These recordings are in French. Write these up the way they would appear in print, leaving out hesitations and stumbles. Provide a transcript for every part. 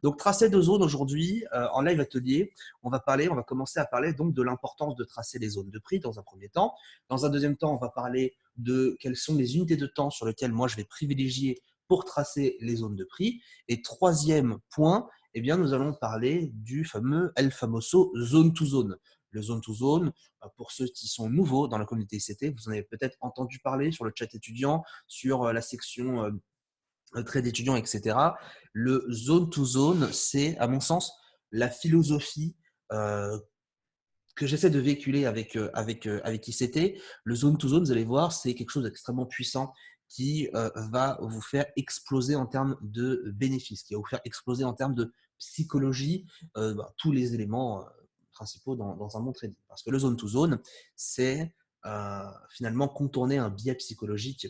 Donc, tracer de zones aujourd'hui, en live atelier, on va commencer à parler donc de l'importance de tracer les zones de prix dans un premier temps. Dans un deuxième temps, on va parler de quelles sont les unités de temps sur lesquelles moi je vais privilégier pour tracer les zones de prix. Et troisième point, eh bien, nous allons parler du fameux El Famoso zone to zone. Le zone to zone, pour ceux qui sont nouveaux dans la communauté ICT, vous en avez peut-être entendu parler sur le chat étudiant, sur la section trade d'étudiants, etc. Le zone to zone, c'est, à mon sens, la philosophie que j'essaie de véhiculer avec ICT. Le zone to zone, vous allez voir, c'est quelque chose d'extrêmement puissant qui va vous faire exploser en termes de bénéfices, qui va vous faire exploser en termes de psychologie, tous les éléments principaux dans un bon trading. Parce que le zone to zone, c'est finalement contourner un biais psychologique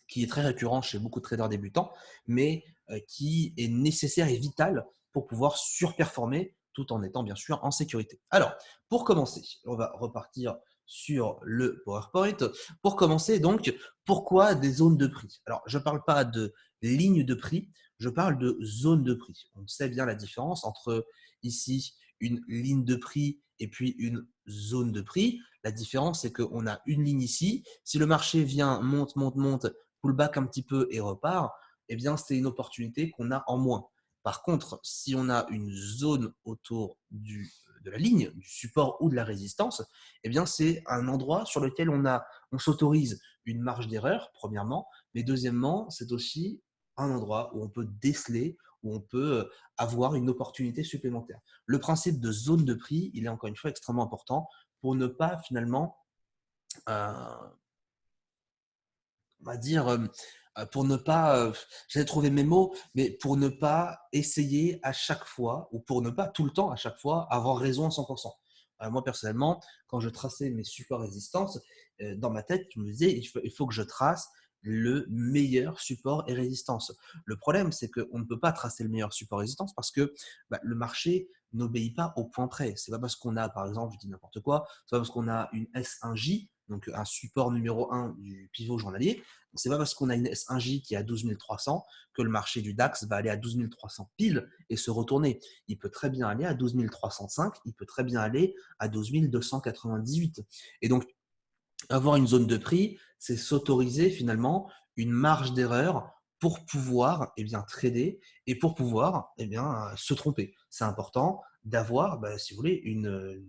qui est très récurrent chez beaucoup de traders débutants, mais qui est nécessaire et vital pour pouvoir surperformer tout en étant bien sûr en sécurité. Alors, pour commencer, on va repartir sur le PowerPoint. Pour commencer, donc, pourquoi des zones de prix? Alors, je ne parle pas de lignes de prix, je parle de zones de prix. On sait bien la différence entre ici une ligne de prix et puis une zone de prix. La différence, c'est qu'on a une ligne ici. Si le marché vient, monte, monte, monte, pullback un petit peu et repart, eh bien, c'est une opportunité qu'on a en moins. Par contre, si on a une zone autour de la ligne, du support ou de la résistance, eh bien, c'est un endroit sur lequel on s'autorise une marge d'erreur, premièrement, mais deuxièmement, c'est aussi un endroit où on peut déceler, où on peut avoir une opportunité supplémentaire. Le principe de zone de prix, il est encore une fois extrêmement important pour ne pas finalement on va dire, pour ne pas, j'allais trouver mes mots, mais pour ne pas essayer à chaque fois, ou pour ne pas tout le temps, à chaque fois, avoir raison à 100%. Moi, personnellement, quand je traçais mes supports résistances, dans ma tête, je me disais, il faut que je trace le meilleur support et résistance. Le problème, c'est qu'on ne peut pas tracer le meilleur support et résistance parce que le marché n'obéit pas au point près. C'est pas parce qu'on a, par exemple, je dis n'importe quoi, c'est pas parce qu'on a une S1J, donc un support numéro 1 du pivot journalier, c'est pas parce qu'on a une S1J qui est à 12 300 que le marché du DAX va aller à 12 300 pile et se retourner. Il peut très bien aller à 12 305, il peut très bien aller à 12 298. Et donc, avoir une zone de prix, c'est s'autoriser finalement une marge d'erreur pour pouvoir trader et pour pouvoir se tromper. C'est important d'avoir, si vous voulez, une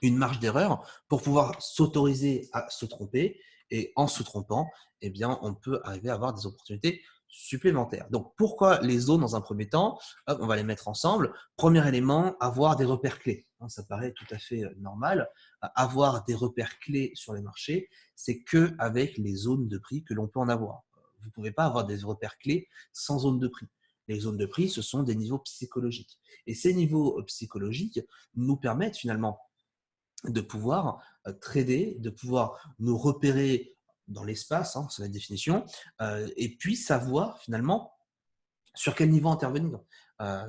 marge d'erreur pour pouvoir s'autoriser à se tromper. Et en se trompant, on peut arriver à avoir des opportunités supplémentaires. Donc, pourquoi les zones dans un premier temps? Hop, on va les mettre ensemble. Premier élément, avoir des repères clés. Ça paraît tout à fait normal. Avoir des repères clés sur les marchés, c'est qu'avec les zones de prix que l'on peut en avoir. Vous ne pouvez pas avoir des repères clés sans zone de prix. Les zones de prix, ce sont des niveaux psychologiques. Et ces niveaux psychologiques nous permettent finalement de pouvoir trader, de pouvoir nous repérer dans l'espace, c'est la définition, et puis savoir finalement sur quel niveau intervenir.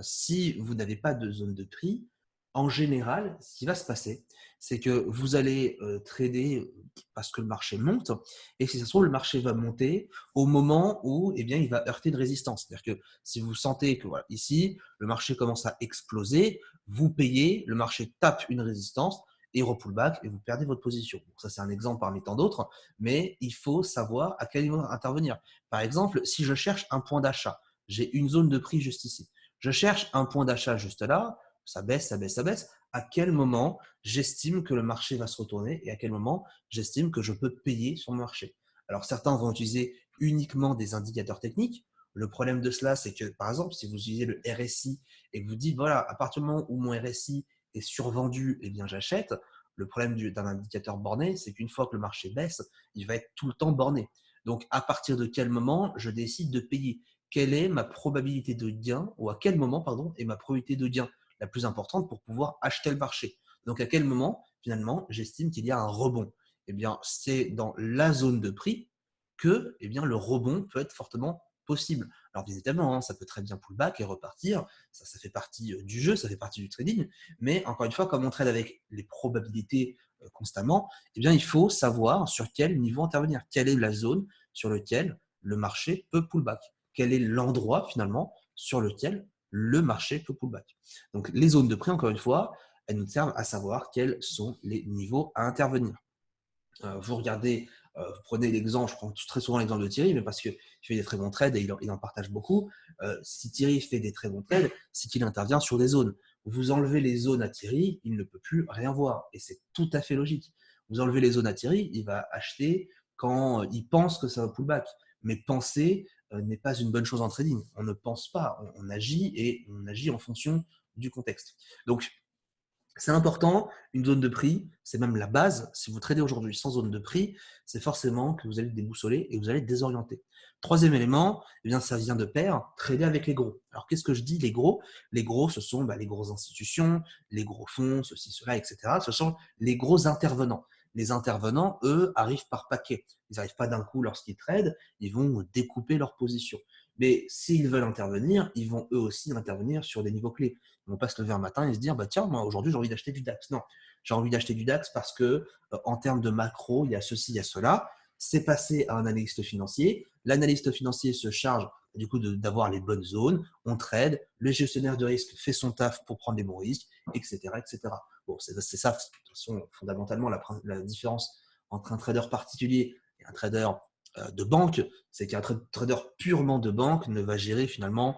Si vous n'avez pas de zone de prix, en général, ce qui va se passer, c'est que vous allez trader parce que le marché monte, et si ça se trouve, le marché va monter au moment où il va heurter une résistance. C'est-à-dire que si vous sentez que ici, le marché commence à exploser, vous payez, le marché tape une résistance, et repull back et vous perdez votre position. Donc ça, c'est un exemple parmi tant d'autres, mais il faut savoir à quel niveau intervenir. Par exemple, si je cherche un point d'achat, j'ai une zone de prix juste ici. Je cherche un point d'achat juste là, ça baisse, ça baisse, ça baisse. À quel moment j'estime que le marché va se retourner et à quel moment j'estime que je peux payer sur le marché? Alors certains vont utiliser uniquement des indicateurs techniques. Le problème de cela, c'est que par exemple, si vous utilisez le RSI et que vous dites, voilà, à partir du moment où mon RSI est survendu, eh bien j'achète. Le problème d'un indicateur borné, c'est qu'une fois que le marché baisse, il va être tout le temps borné. Donc, à partir de quel moment je décide de payer? Quelle est ma probabilité de gain, ou à quel moment, pardon, est ma probabilité de gain la plus importante pour pouvoir acheter le marché? Donc, à quel moment, finalement, j'estime qu'il y a un rebond? Eh bien, c'est dans la zone de prix que le rebond peut être fortement possible. Alors, bien évidemment, ça peut très bien pullback et repartir. Ça fait partie du jeu, ça fait partie du trading. Mais encore une fois, comme on trade avec les probabilités constamment, il faut savoir sur quel niveau intervenir. Quelle est la zone sur laquelle le marché peut pullback. quel est l'endroit finalement sur lequel le marché peut pullback. Donc les zones de prix, encore une fois, elles nous servent à savoir quels sont les niveaux à intervenir. Vous regardez, vous prenez l'exemple, je prends très souvent l'exemple de Thierry, mais parce qu'il fait des très bons trades et il en partage beaucoup. Si Thierry fait des très bons trades, c'est qu'il intervient sur des zones. Vous enlevez les zones à Thierry, il ne peut plus rien voir. Et c'est tout à fait logique. Vous enlevez les zones à Thierry, il va acheter quand il pense que ça va pullback. Mais penser n'est pas une bonne chose en trading. On ne pense pas, on agit et on agit en fonction du contexte. Donc, c'est important, une zone de prix, c'est même la base. Si vous tradez aujourd'hui sans zone de prix, c'est forcément que vous allez déboussoler et vous allez désorienter. Troisième élément, eh bien, ça vient de pair, trader avec les gros. Alors, qu'est-ce que je dis, les gros? Les gros, ce sont les grosses institutions, les gros fonds, ceci, cela, etc. Ce sont les gros intervenants. Les intervenants, eux, arrivent par paquet. Ils n'arrivent pas d'un coup lorsqu'ils tradent, ils vont découper leur position. Mais s'ils veulent intervenir, ils vont eux aussi intervenir sur des niveaux clés. Ils ne vont pas se lever un matin et se dire tiens, moi aujourd'hui j'ai envie d'acheter du DAX. Non, j'ai envie d'acheter du DAX parce que en termes de macro, il y a ceci, il y a cela. C'est passé à un analyste financier. L'analyste financier se charge du coup d'avoir les bonnes zones. On trade. Le gestionnaire de risque fait son taf pour prendre les bons risques, etc. etc. Bon, c'est ça, de toute façon, fondamentalement, la différence entre un trader particulier et un trader de banque, c'est qu'un trader purement de banque ne va gérer finalement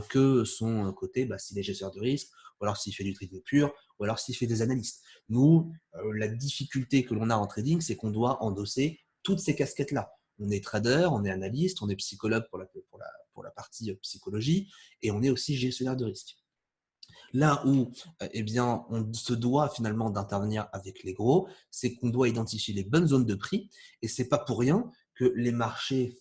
que son côté, s'il est gestionnaire de risque, ou alors s'il fait du trading pur, ou alors s'il fait des analystes. Nous, la difficulté que l'on a en trading, c'est qu'on doit endosser toutes ces casquettes-là. On est trader, on est analyste, on est psychologue pour la partie psychologie, et on est aussi gestionnaire de risque. Là où eh bien, on se doit finalement d'intervenir avec les gros, c'est qu'on doit identifier les bonnes zones de prix, et c'est pas pour rien que les marchés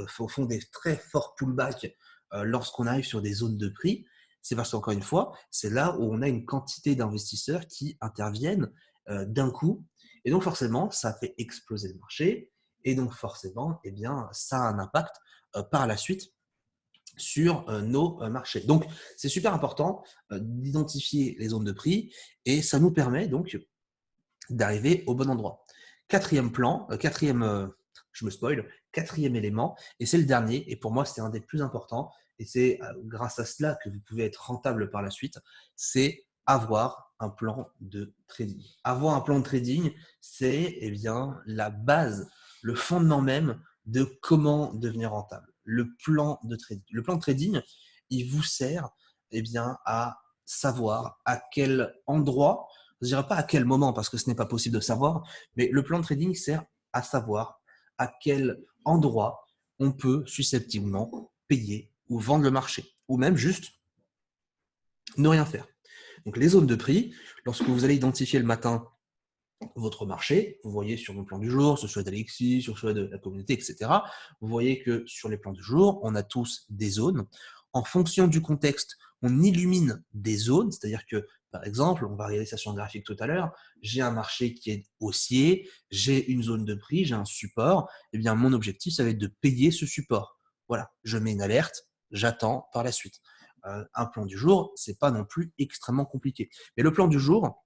font des très forts pullbacks lorsqu'on arrive sur des zones de prix. C'est parce qu'encore une fois, c'est là où on a une quantité d'investisseurs qui interviennent d'un coup, et donc forcément, ça fait exploser le marché, et donc forcément, eh bien, ça a un impact par la suite sur nos marchés. Donc, c'est super important d'identifier les zones de prix et ça nous permet donc d'arriver au bon endroit. Quatrième plan, je me spoil, quatrième élément, et c'est le dernier, et pour moi c'est un des plus importants, et c'est grâce à cela que vous pouvez être rentable par la suite, c'est avoir un plan de trading. Avoir un plan de trading, c'est bien la base, le fondement même de comment devenir rentable. Le plan de trading. Le plan de trading, il vous sert bien, à savoir à quel endroit, je ne dirais pas à quel moment parce que ce n'est pas possible de savoir, mais le plan de trading sert à savoir à quel endroit on peut susceptiblement payer ou vendre le marché, ou même juste ne rien faire. Donc les zones de prix, lorsque vous allez identifier le matin votre marché, vous voyez sur vos plans du jour, sur celui d'Alexis, sur celui de la communauté, etc. Vous voyez que sur les plans du jour, on a tous des zones. En fonction du contexte, on illumine des zones, c'est-à-dire que, par exemple, on va regarder ça sur un graphique tout à l'heure, j'ai un marché qui est haussier, j'ai une zone de prix, j'ai un support, et bien mon objectif, ça va être de payer ce support. Voilà, je mets une alerte, j'attends par la suite. Un plan du jour, c'est pas non plus extrêmement compliqué. Mais le plan du jour,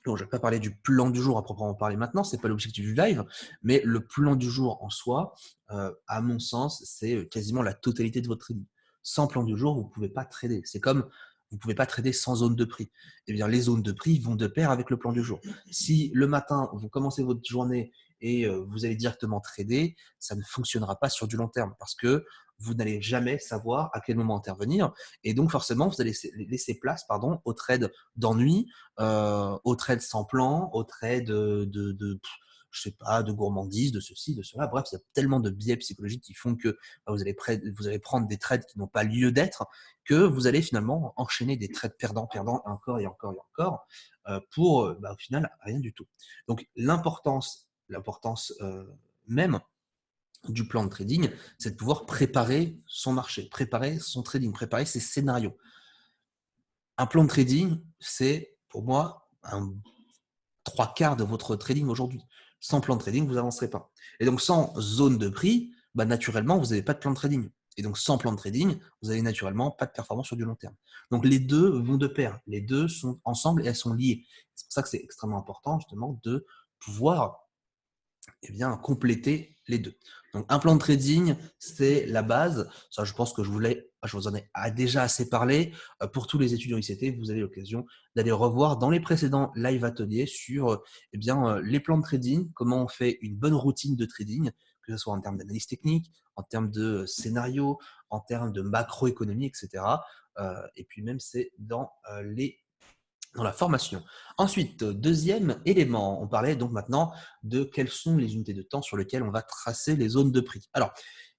bon, je ne vais pas parler du plan du jour à proprement parler maintenant, ce n'est pas l'objectif du live, mais le plan du jour en soi, à mon sens, c'est quasiment la totalité de votre trading. Sans plan du jour, vous ne pouvez pas trader. C'est comme vous ne pouvez pas trader sans zone de prix. Eh bien, les zones de prix vont de pair avec le plan du jour. Si le matin, vous commencez votre journée et vous allez directement trader, ça ne fonctionnera pas sur du long terme parce que vous n'allez jamais savoir à quel moment intervenir. Et donc, forcément, vous allez laisser place au trade d'ennui, au trade sans plan, au trade je sais pas, de gourmandise, de ceci, de cela. Bref, il y a tellement de biais psychologiques qui font que vous allez prendre des trades qui n'ont pas lieu d'être, que vous allez finalement enchaîner des trades perdants, encore et encore et encore, pour au final rien du tout. Donc l'importance même du plan de trading, c'est de pouvoir préparer son marché, préparer son trading, préparer ses scénarios. Un plan de trading, c'est pour moi un 3/4 de votre trading aujourd'hui. Sans plan de trading, vous n'avancerez pas. Et donc, sans zone de prix, naturellement, vous n'avez pas de plan de trading. Et donc, sans plan de trading, vous n'avez naturellement pas de performance sur du long terme. Donc, les deux vont de pair. Les deux sont ensemble et elles sont liées. C'est pour ça que c'est extrêmement important, justement, de pouvoir eh bien, compléter les 2. Donc un plan de trading, c'est la base. Ça, je pense que je vous en ai déjà assez parlé. Pour tous les étudiants ICT, vous avez l'occasion d'aller revoir dans les précédents live ateliers sur, eh bien, les plans de trading, comment on fait une bonne routine de trading, que ce soit en termes d'analyse technique, en termes de scénario, en termes de macroéconomie, et cetera. Et puis même, c'est dans la formation. Ensuite, deuxième élément, on parlait donc maintenant de quelles sont les unités de temps sur lesquelles on va tracer les zones de prix. Alors,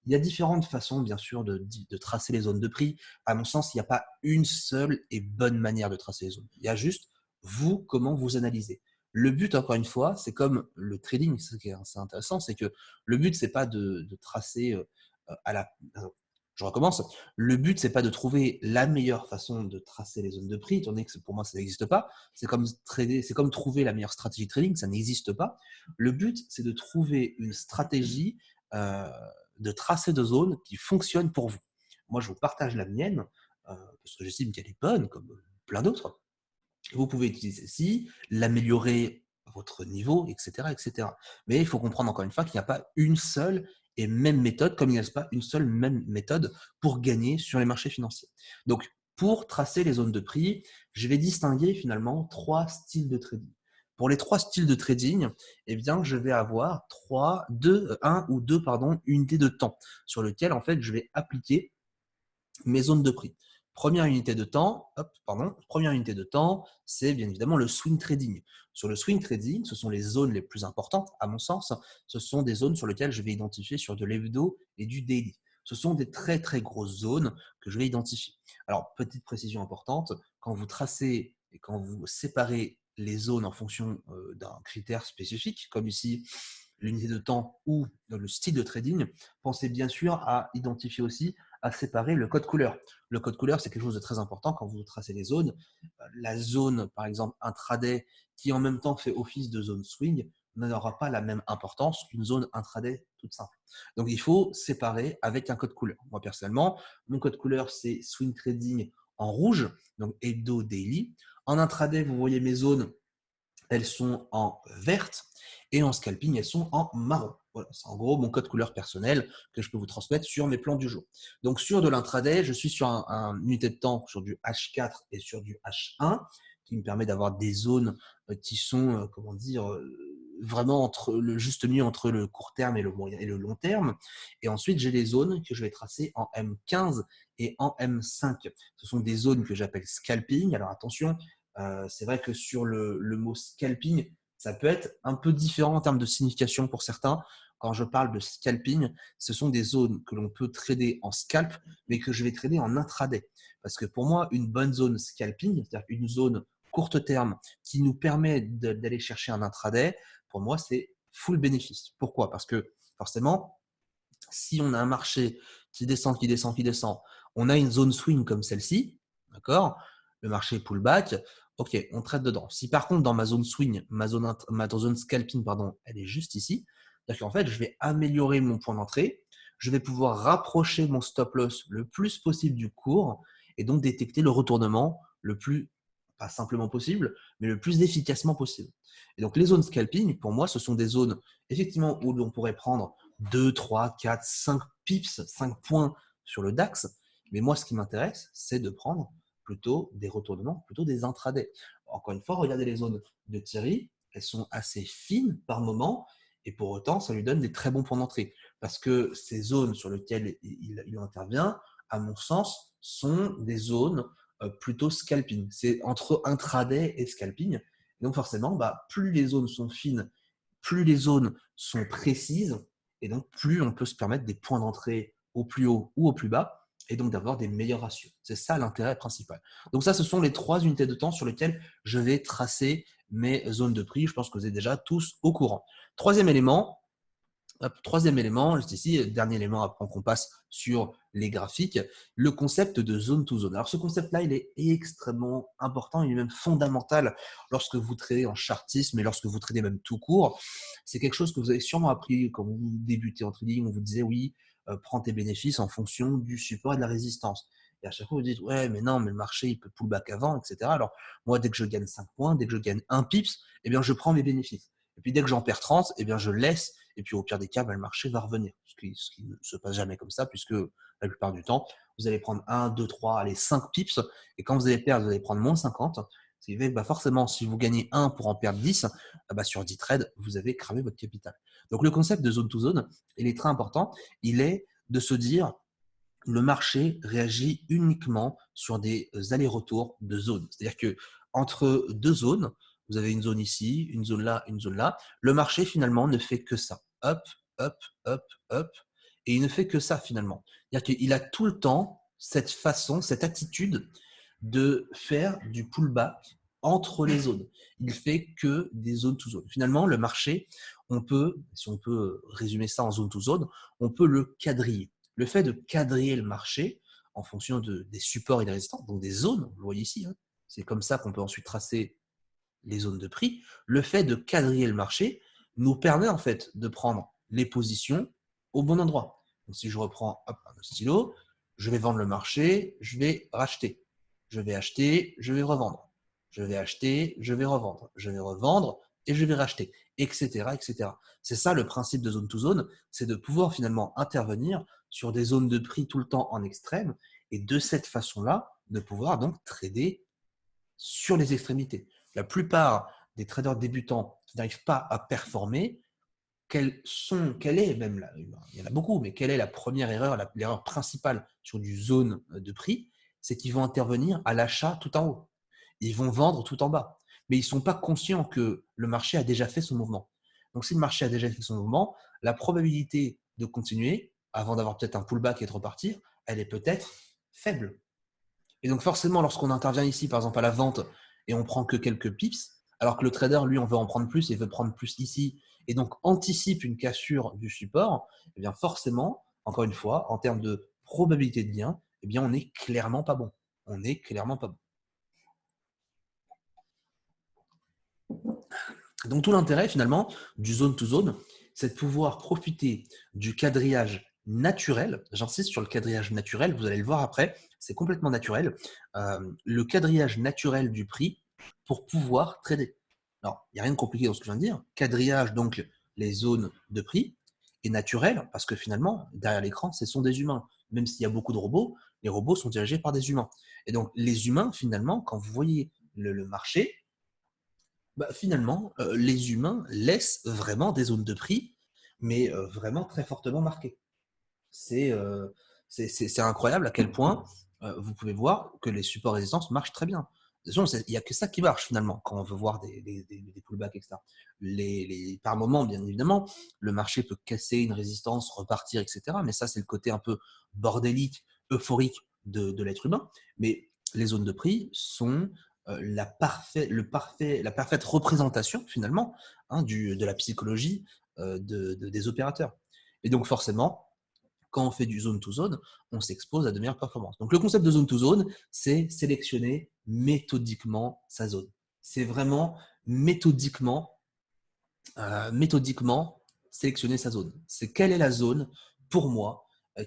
il y a différentes façons, bien sûr, de tracer les zones de prix. À mon sens, il n'y a pas une seule et bonne manière de tracer les zones. Il y a juste vous, comment vous analysez. Le but, encore une fois, c'est comme le trading, ce qui est assez intéressant, c'est que le but, c'est pas de tracer à la. Je recommence. Le but, c'est pas de trouver la meilleure façon de tracer les zones de prix, étant donné que pour moi, ça n'existe pas. C'est comme trader, c'est comme trouver la meilleure stratégie de trading, ça n'existe pas. Le but, c'est de trouver une stratégie euh, de tracé de zones qui fonctionne pour vous. Moi, je vous partage la mienne parce que j'estime qu'elle est bonne, comme plein d'autres. Vous pouvez utiliser celle-ci, l'améliorer à votre niveau, etc., etc. Mais il faut comprendre encore une fois qu'il n'y a pas une seule et même méthode, comme il n'y a pas une seule même méthode pour gagner sur les marchés financiers. Donc, pour tracer les zones de prix, je vais distinguer finalement trois styles de trading. Pour les trois styles de trading, eh bien, je vais avoir un ou deux unités de temps sur lesquelles en fait je vais appliquer mes zones de prix. Première unité de temps, c'est bien évidemment le swing trading. Sur le swing trading, ce sont les zones les plus importantes, à mon sens. Ce sont des zones sur lesquelles je vais identifier sur de l'hebdo et du daily. Ce sont des très très grosses zones que je vais identifier. Alors, petite précision importante, quand vous tracez et quand vous séparez les zones en fonction d'un critère spécifique, comme ici l'unité de temps ou le style de trading, pensez bien sûr à identifier aussi à séparer le code couleur. Le code couleur, c'est quelque chose de très important quand vous tracez les zones. La zone, par exemple, intraday, qui en même temps fait office de zone swing, n'aura pas la même importance qu'une zone intraday toute simple. Donc, il faut séparer avec un code couleur. Moi, personnellement, mon code couleur, c'est swing trading en rouge, donc hebdo daily. En intraday, vous voyez mes zones, elles sont en verte et en scalping, elles sont en marron. Voilà, c'est en gros mon code couleur personnel que je peux vous transmettre sur mes plans du jour. Donc sur de l'intraday, je suis sur une unité de temps sur du H4 et sur du H1 qui me permet d'avoir des zones qui sont, comment dire, vraiment entre le juste milieu entre le court terme et le moyen et le long terme. Et ensuite, j'ai des zones que je vais tracer en M15 et en M5. Ce sont des zones que j'appelle scalping. Alors attention, c'est vrai que sur le mot scalping, ça peut être un peu différent en termes de signification pour certains. Quand je parle de scalping, ce sont des zones que l'on peut trader en scalp, mais que je vais trader en intraday. Parce que pour moi, une bonne zone scalping, c'est-à-dire une zone courte terme qui nous permet d'aller chercher un intraday, pour moi, c'est full bénéfice. Pourquoi? Parce que forcément, si on a un marché qui descend, qui descend, qui descend, on a une zone swing comme celle-ci, d'accord? Le marché pullback, ok, on traite dedans. Si par contre dans ma zone swing, ma zone scalping, pardon, elle est juste ici, c'est-à-dire qu'en fait, je vais améliorer mon point d'entrée, je vais pouvoir rapprocher mon stop loss le plus possible du cours et donc détecter le retournement le plus, pas simplement possible, mais le plus efficacement possible. Et donc les zones scalping, pour moi, ce sont des zones effectivement où l'on pourrait prendre 2, 3, 4, 5 pips, 5 points sur le DAX. Mais moi, ce qui m'intéresse, c'est de prendre plutôt des retournements, plutôt des intradés. Encore une fois, regardez les zones de Thierry, elles sont assez fines par moment, et pour autant, ça lui donne des très bons points d'entrée. Parce que ces zones sur lesquelles il intervient, à mon sens, sont des zones plutôt scalping. C'est entre intraday et scalping. Et donc forcément, plus les zones sont fines, plus les zones sont précises, et donc plus on peut se permettre des points d'entrée au plus haut ou au plus bas, et donc d'avoir des meilleurs ratios. C'est ça l'intérêt principal. Donc ça, ce sont les trois unités de temps sur lesquelles je vais tracer mes zones de prix. Je pense que vous êtes déjà tous au courant. Troisième élément, juste ici, dernier élément avant qu'on passe sur les graphiques, le concept de zone to zone. Alors ce concept-là, il est extrêmement important, il est même fondamental lorsque vous tradez en chartisme et lorsque vous tradez même tout court. C'est quelque chose que vous avez sûrement appris quand vous débutez en trading, on vous disait oui, prends tes bénéfices en fonction du support et de la résistance. Et à chaque fois, vous dites, ouais, mais non, mais le marché, il peut pull back avant, etc. Alors, moi, dès que je gagne 5 points, dès que je gagne un pips, eh bien, je prends mes bénéfices. Et puis dès que j'en perds 30, eh bien, je laisse. Et puis au pire des cas, le marché va revenir. Ce qui ne se passe jamais comme ça, puisque la plupart du temps, vous allez prendre 1, 2, 3, allez, 5 pips. Et quand vous allez perdre, vous allez prendre moins 50. Ce qui fait que forcément, si vous gagnez 1 pour en perdre 10, sur 10 trades, vous avez cramé votre capital. Donc le concept de zone to zone, il est très important. Il est de se dire, le marché réagit uniquement sur des allers-retours de zones. C'est-à-dire que entre deux zones, vous avez une zone ici, une zone là, une zone là. Le marché finalement ne fait que ça. Hop, hop, hop, hop. Et il ne fait que ça finalement. C'est-à-dire qu'il a tout le temps cette façon, cette attitude de faire du pullback entre les zones. Il fait que des zones to zone. Finalement, le marché, si on peut résumer ça en zone to zone, on peut le quadriller. Le fait de quadriller le marché en fonction des supports et des résistances, donc des zones, vous le voyez ici, c'est comme ça qu'on peut ensuite tracer les zones de prix. Le fait de quadriller le marché nous permet en fait de prendre les positions au bon endroit. Donc si je reprends un stylo, je vais vendre le marché, je vais racheter. Je vais acheter, je vais revendre. Je vais acheter, je vais revendre. Je vais revendre et je vais racheter, etc., etc. C'est ça le principe de zone to zone, c'est de pouvoir finalement intervenir sur des zones de prix tout le temps en extrême et de cette façon-là, de pouvoir donc trader sur les extrémités. La plupart des traders débutants qui n'arrivent pas à performer, quelle est même, il y en a beaucoup, mais quelle est la première erreur, l'erreur principale sur du zone de prix, c'est qu'ils vont intervenir à l'achat tout en haut. Ils vont vendre tout en bas. Mais ils ne sont pas conscients que le marché a déjà fait son mouvement. Donc si le marché a déjà fait son mouvement, la probabilité de continuer, avant d'avoir peut-être un pullback et de repartir, elle est peut-être faible. Et donc forcément, lorsqu'on intervient ici, par exemple à la vente, et on prend que quelques pips, alors que le trader, lui, on veut en prendre plus et veut prendre plus ici, et donc anticipe une cassure du support, eh bien forcément, encore une fois, en termes de probabilité de gain, eh bien on n'est clairement pas bon. On n'est clairement pas bon. Donc tout l'intérêt finalement du zone to zone, c'est de pouvoir profiter du quadrillage naturel. J'insiste sur le quadrillage naturel, vous allez le voir après, c'est complètement naturel. Le quadrillage naturel du prix pour pouvoir trader. Alors, il n'y a rien de compliqué dans ce que je viens de dire. Quadrillage, donc les zones de prix, et naturel, parce que finalement, derrière l'écran, ce sont des humains. Même s'il y a beaucoup de robots, les robots sont dirigés par des humains. Et donc, les humains, finalement, quand vous voyez le marché, finalement, les humains laissent vraiment des zones de prix, mais vraiment très fortement marquées. C'est incroyable à quel point vous pouvez voir que les supports résistance marchent très bien. Il n'y a que ça qui marche finalement quand on veut voir des pullbacks, etc. Par moment, bien évidemment, le marché peut casser une résistance, repartir, etc. Mais ça, c'est le côté un peu bordélique, euphorique de l'être humain. Mais les zones de prix sont la parfaite représentation finalement de la psychologie des opérateurs. Et donc forcément, quand on fait du zone to zone, on s'expose à de meilleures performances. Donc le concept de zone to zone, c'est sélectionner méthodiquement sa zone. C'est vraiment méthodiquement sélectionner sa zone. C'est quelle est la zone pour moi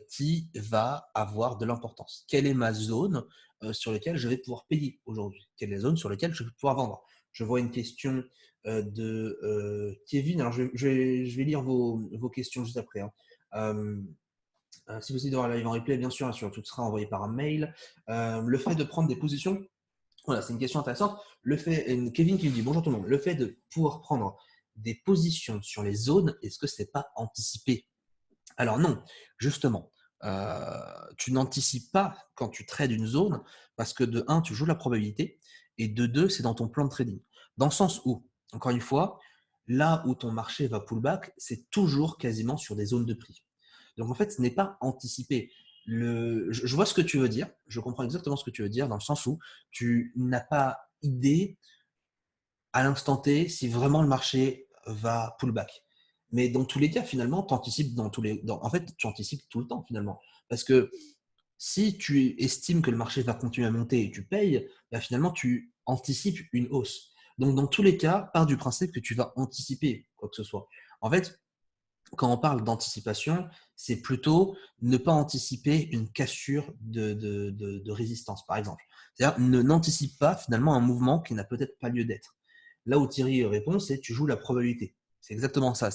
qui va avoir de l'importance. Quelle est ma zone sur laquelle je vais pouvoir payer aujourd'hui? Quelle est la zone sur laquelle je vais pouvoir vendre? Je vois une question de Kevin. Alors je vais lire vos questions juste après. Si vous essayez d'avoir la live en replay, bien sûr, tout sera envoyé par un mail. Le fait de prendre des positions, voilà, c'est une question intéressante. Kevin qui nous dit bonjour tout le monde. Le fait de pouvoir prendre des positions sur les zones, est-ce que c'est pas anticipé? Alors non, justement, tu n'anticipes pas quand tu trades une zone parce que de 1, tu joues la probabilité et de 2, c'est dans ton plan de trading. Dans le sens où, encore une fois, là où ton marché va pullback, c'est toujours quasiment sur des zones de prix. Donc en fait, ce n'est pas anticipé. Je vois ce que tu veux dire, je comprends exactement ce que tu veux dire dans le sens où tu n'as pas idée à l'instant T si vraiment le marché va pullback. Mais dans tous les cas, finalement, tu anticipes en fait, tu anticipes tout le temps finalement. Parce que si tu estimes que le marché va continuer à monter et tu payes, finalement, tu anticipes une hausse. Donc, dans tous les cas, pars du principe que tu vas anticiper quoi que ce soit. En fait, quand on parle d'anticipation, c'est plutôt ne pas anticiper une cassure de résistance, par exemple. C'est-à-dire, n'anticipe pas finalement un mouvement qui n'a peut-être pas lieu d'être. Là où Thierry répond, c'est tu joues la probabilité. C'est exactement ça.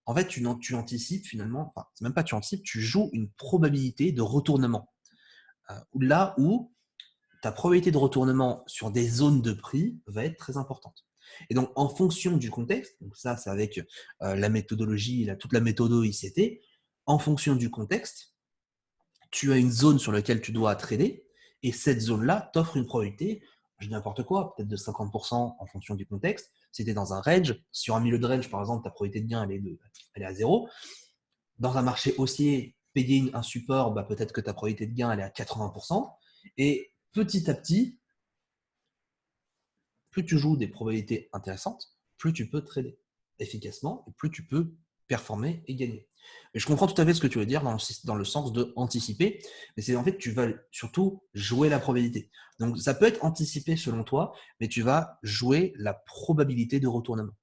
En fait, tu anticipes finalement, enfin, c'est même pas tu anticipes, tu joues une probabilité de retournement. Là où ta probabilité de retournement sur des zones de prix va être très importante. Et donc, en fonction du contexte, donc ça, c'est avec la méthodologie, toute la méthode ICT, en fonction du contexte, tu as une zone sur laquelle tu dois trader, et cette zone-là t'offre une probabilité, je dis n'importe quoi, peut-être de 50% en fonction du contexte. Si tu es dans un range, sur un milieu de range, par exemple, ta probabilité de gain, elle est à zéro. Dans un marché haussier, payer un support, bah, peut-être que ta probabilité de gain, elle est à 80%. Et petit à petit, plus tu joues des probabilités intéressantes, plus tu peux trader efficacement et plus tu peux performer et gagner. Mais je comprends tout à fait ce que tu veux dire dans le sens de anticiper, mais c'est en fait tu vas surtout jouer la probabilité. Donc ça peut être anticipé selon toi, mais tu vas jouer la probabilité de retournement.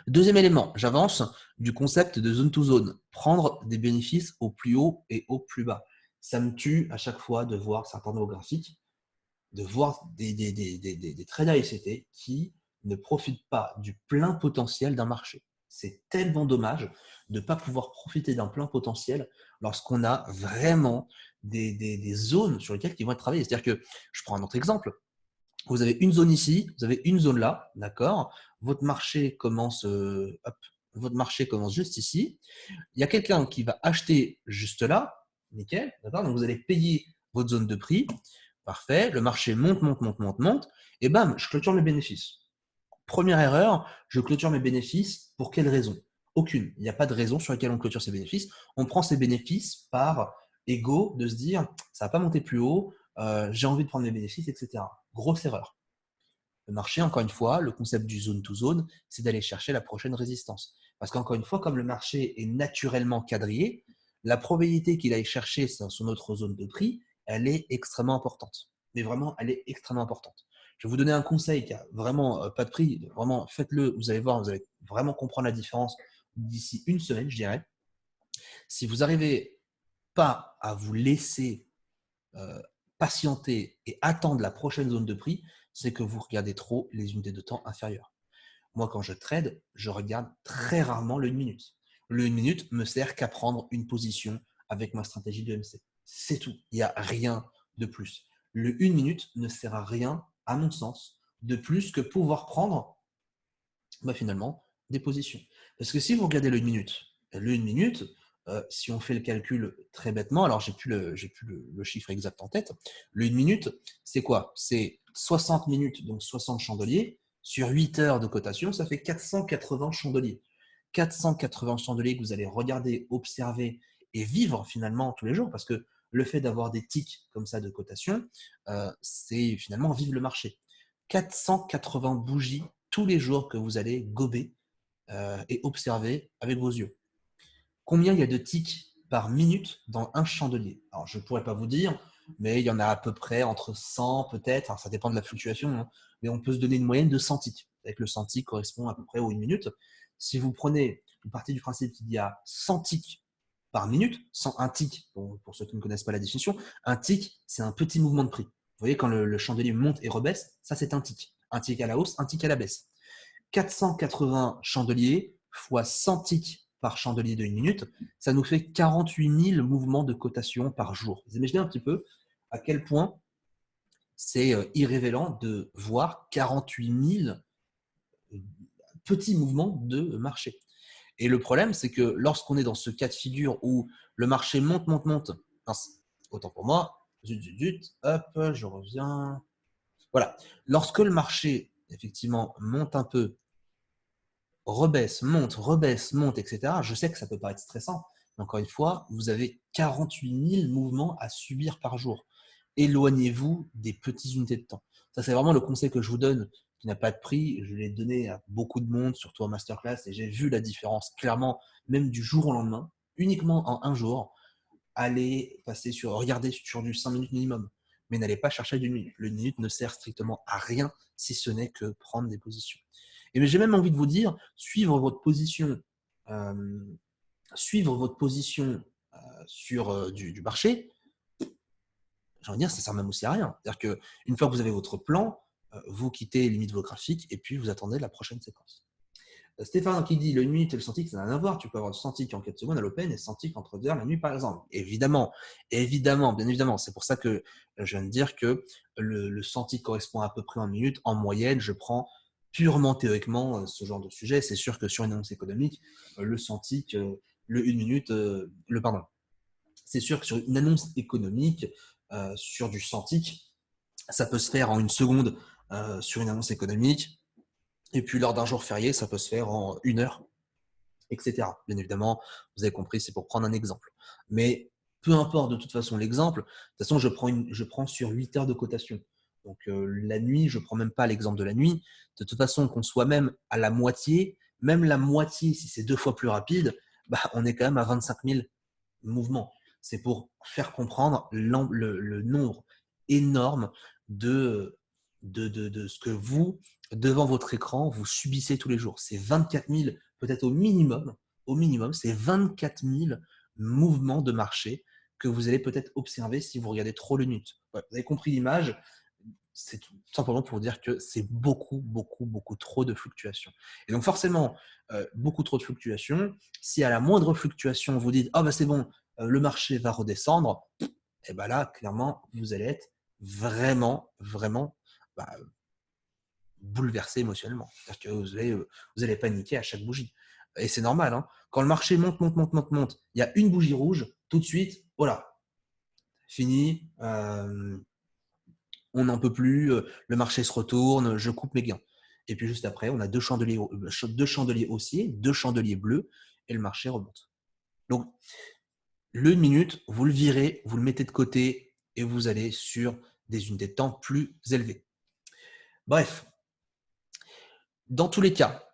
Deuxième élément, j'avance du concept de zone to zone, prendre des bénéfices au plus haut et au plus bas. Ça me tue à chaque fois de voir certains de vos graphiques, de voir des traders ICT qui ne profitent pas du plein potentiel d'un marché. C'est tellement dommage de ne pas pouvoir profiter d'un plein potentiel lorsqu'on a vraiment des zones sur lesquelles ils vont être travaillés. C'est-à-dire que, je prends un autre exemple, vous avez une zone ici, vous avez une zone là, d'accord. Votre marché commence, votre marché commence juste ici. Il y a quelqu'un qui va acheter juste là, nickel, d'accord. Donc vous allez payer votre zone de prix, parfait. Le marché monte, monte, monte, monte, monte, et bam, je clôture mes bénéfices. Première erreur, je clôture mes bénéfices. Pour quelle raison? Aucune. Il n'y a pas de raison sur laquelle on clôture ses bénéfices. On prend ses bénéfices par ego de se dire ça va pas monter plus haut, j'ai envie de prendre mes bénéfices, etc. Grosse erreur. Le marché, encore une fois, le concept du zone to zone, c'est d'aller chercher la prochaine résistance. Parce qu'encore une fois, comme le marché est naturellement quadrillé, la probabilité qu'il aille chercher son autre zone de prix, elle est extrêmement importante. Mais vraiment, elle est extrêmement importante. Je vais vous donner un conseil qui a vraiment pas de prix. Vraiment, faites-le. Vous allez voir, vous allez vraiment comprendre la différence d'ici une semaine, je dirais. Si vous n'arrivez pas à vous laisser euh, patienter et attendre la prochaine zone de prix, c'est que vous regardez trop les unités de temps inférieures. Moi, quand je trade, je regarde très rarement le 1 minute. Le 1 minute me sert qu'à prendre une position avec ma stratégie de MC. C'est tout. Il n'y a rien de plus. Le 1 minute ne sert à rien, à mon sens, de plus que pouvoir prendre finalement des positions. Parce que si vous regardez le 1 minute, si on fait le calcul très bêtement, alors j'ai plus le chiffre exact en tête, le 1 minute, c'est quoi? C'est 60 minutes, donc 60 chandeliers, sur 8 heures de cotation, ça fait 480 chandeliers. 480 chandeliers que vous allez regarder, observer et vivre finalement tous les jours, parce que le fait d'avoir des tics comme ça de cotation, c'est finalement vivre le marché. 480 bougies tous les jours que vous allez gober et observer avec vos yeux. Combien il y a de tics par minute dans un chandelier? Alors, je ne pourrais pas vous dire, mais il y en a à peu près entre 100 peut-être, alors, ça dépend de la fluctuation, hein, mais on peut se donner une moyenne de 100 tics. Avec le 100 tics correspond à peu près aux 1 minute. Si vous partez du principe qu'il y a 100 tics par minute, un tic, pour ceux qui ne connaissent pas la définition, un tic, c'est un petit mouvement de prix. Vous voyez, quand le chandelier monte et rebaisse, ça c'est un tic. Un tic à la hausse, un tic à la baisse. 480 chandeliers fois 100 ticks par chandelier de 1 minute, ça nous fait 48 000 mouvements de cotation par jour. Vous imaginez un petit peu à quel point c'est irrévélant de voir 48 000 petits mouvements de marché. Et le problème, c'est que lorsqu'on est dans ce cas de figure où le marché monte, monte, monte, autant pour moi, hop, je reviens. Voilà. Lorsque le marché, effectivement, monte un peu, rebaisse, monte, etc. Je sais que ça peut paraître stressant, mais encore une fois, vous avez 48 000 mouvements à subir par jour. Éloignez-vous des petites unités de temps. Ça, c'est vraiment le conseil que je vous donne, qui n'a pas de prix. Je l'ai donné à beaucoup de monde, surtout en masterclass, et j'ai vu la différence clairement, même du jour au lendemain, uniquement en un jour. Allez regardez sur du 5 minutes minimum, mais n'allez pas chercher d'une minute. Le minute ne sert strictement à rien si ce n'est que prendre des positions. Et j'ai même envie de vous dire, suivre votre position euh, sur du marché, j'ai envie de dire, ça ne sert même aussi à rien. C'est-à-dire qu'une fois que vous avez votre plan, vous quittez limite vos graphiques et puis vous attendez la prochaine séquence. Stéphane qui dit le minute et le Santic, ça n'a rien à voir. Tu peux avoir du Santic en 4 secondes à l'open et Santic en 3 heures la nuit, par exemple. Évidemment, évidemment, bien évidemment. C'est pour ça que je viens de dire que le Santic correspond à peu près en minutes. En moyenne, je prends purement théoriquement ce genre de sujet. C'est sûr que sur une annonce économique, le Santic, le 1 minute, pardon. C'est sûr que sur une annonce économique, sur du Santic, ça peut se faire en 1 seconde sur une annonce économique. Et puis, lors d'un jour férié, ça peut se faire en 1 heure, etc. Bien évidemment, vous avez compris, c'est pour prendre un exemple. Mais peu importe de toute façon l'exemple, de toute façon, je prends sur 8 heures de cotation. Donc, la nuit, je ne prends même pas l'exemple de la nuit. De toute façon, qu'on soit même à la moitié, même la moitié, si c'est 2 fois plus rapide, bah, on est quand même à 25 000 mouvements. C'est pour faire comprendre le nombre énorme de ce que vous, devant votre écran, vous subissez tous les jours. C'est 24 000, peut-être au minimum, c'est 24 000 mouvements de marché que vous allez peut-être observer si vous regardez trop le NUT. Ouais, vous avez compris l'image, c'est tout simplement pour dire que c'est beaucoup, beaucoup, beaucoup trop de fluctuations. Et donc forcément, beaucoup trop de fluctuations. Si à la moindre fluctuation, vous dites « Ah ben c'est bon, le marché va redescendre », et bien là, clairement, vous allez être vraiment, vraiment bah, bouleversé émotionnellement. C'est-à-dire que vous allez paniquer à chaque bougie. Et c'est normal. Hein. Quand le marché monte, monte, monte, monte, monte, il y a une bougie rouge, tout de suite, voilà, fini, on n'en peut plus, le marché se retourne, je coupe mes gains. Et puis juste après, on a deux chandeliers haussiers, 2 chandeliers bleus, et le marché remonte. Donc, le 1 minute, vous le virez, vous le mettez de côté, et vous allez sur des unités de temps plus élevées. Bref, dans tous les cas,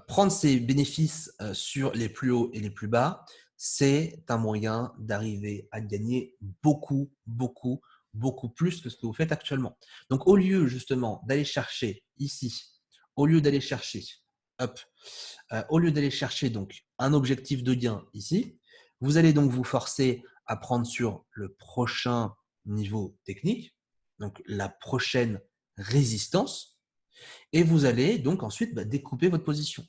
prendre ces bénéfices sur les plus hauts et les plus bas, c'est un moyen d'arriver à gagner beaucoup, beaucoup, beaucoup plus que ce que vous faites actuellement. Donc, au lieu justement d'aller chercher ici, au lieu d'aller chercher, au lieu d'aller chercher donc un objectif de gain ici, vous allez donc vous forcer à prendre sur le prochain niveau technique, donc la prochaine résistance, et vous allez donc ensuite découper votre position.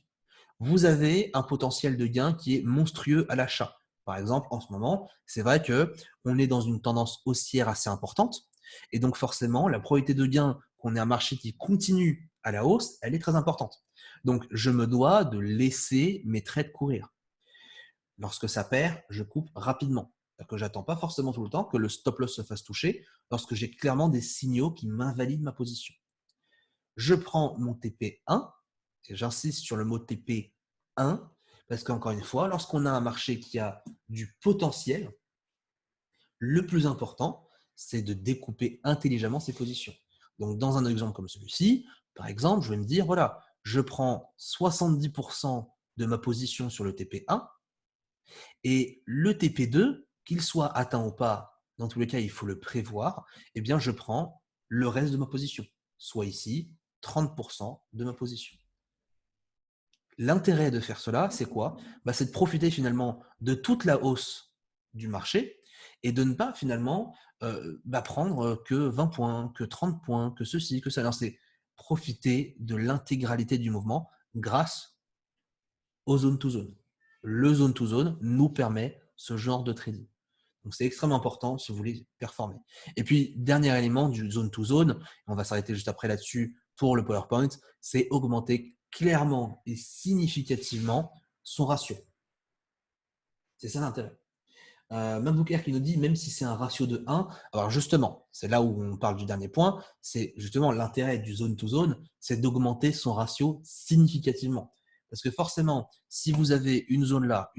Vous avez un potentiel de gain qui est monstrueux à l'achat. Par exemple, en ce moment, c'est vrai qu'on est dans une tendance haussière assez importante. Et donc forcément, la probabilité de gain qu'on ait un marché qui continue à la hausse, elle est très importante. Donc, je me dois de laisser mes trades courir. Lorsque ça perd, je coupe rapidement. C'est-à-dire que je n'attends pas forcément tout le temps que le stop loss se fasse toucher lorsque j'ai clairement des signaux qui m'invalident ma position. Je prends mon TP1, et j'insiste sur le mot TP1, parce qu'encore une fois, lorsqu'on a un marché qui a du potentiel, le plus important, c'est de découper intelligemment ses positions. Donc, dans un exemple comme celui-ci, par exemple, je vais me dire, voilà, je prends 70% de ma position sur le TP1 et le TP2, qu'il soit atteint ou pas, dans tous les cas, il faut le prévoir, eh bien, je prends le reste de ma position, soit ici, 30% de ma position. L'intérêt de faire cela, c'est quoi? C'est de profiter finalement de toute la hausse du marché et de ne pas finalement prendre que 20 points, que 30 points, que ceci, que ça. Alors, c'est profiter de l'intégralité du mouvement grâce au zone to zone. Le zone to zone nous permet ce genre de trading. Donc, c'est extrêmement important si vous voulez performer. Et puis, dernier élément du zone to zone, on va s'arrêter juste après là-dessus pour le PowerPoint, c'est augmenter clairement et significativement son ratio. C'est ça l'intérêt. MacBook Air qui nous dit, même si c'est un ratio de 1, alors justement, c'est là où on parle du dernier point, c'est justement l'intérêt du zone to zone, c'est d'augmenter son ratio significativement. Parce que forcément, si vous avez une zone là,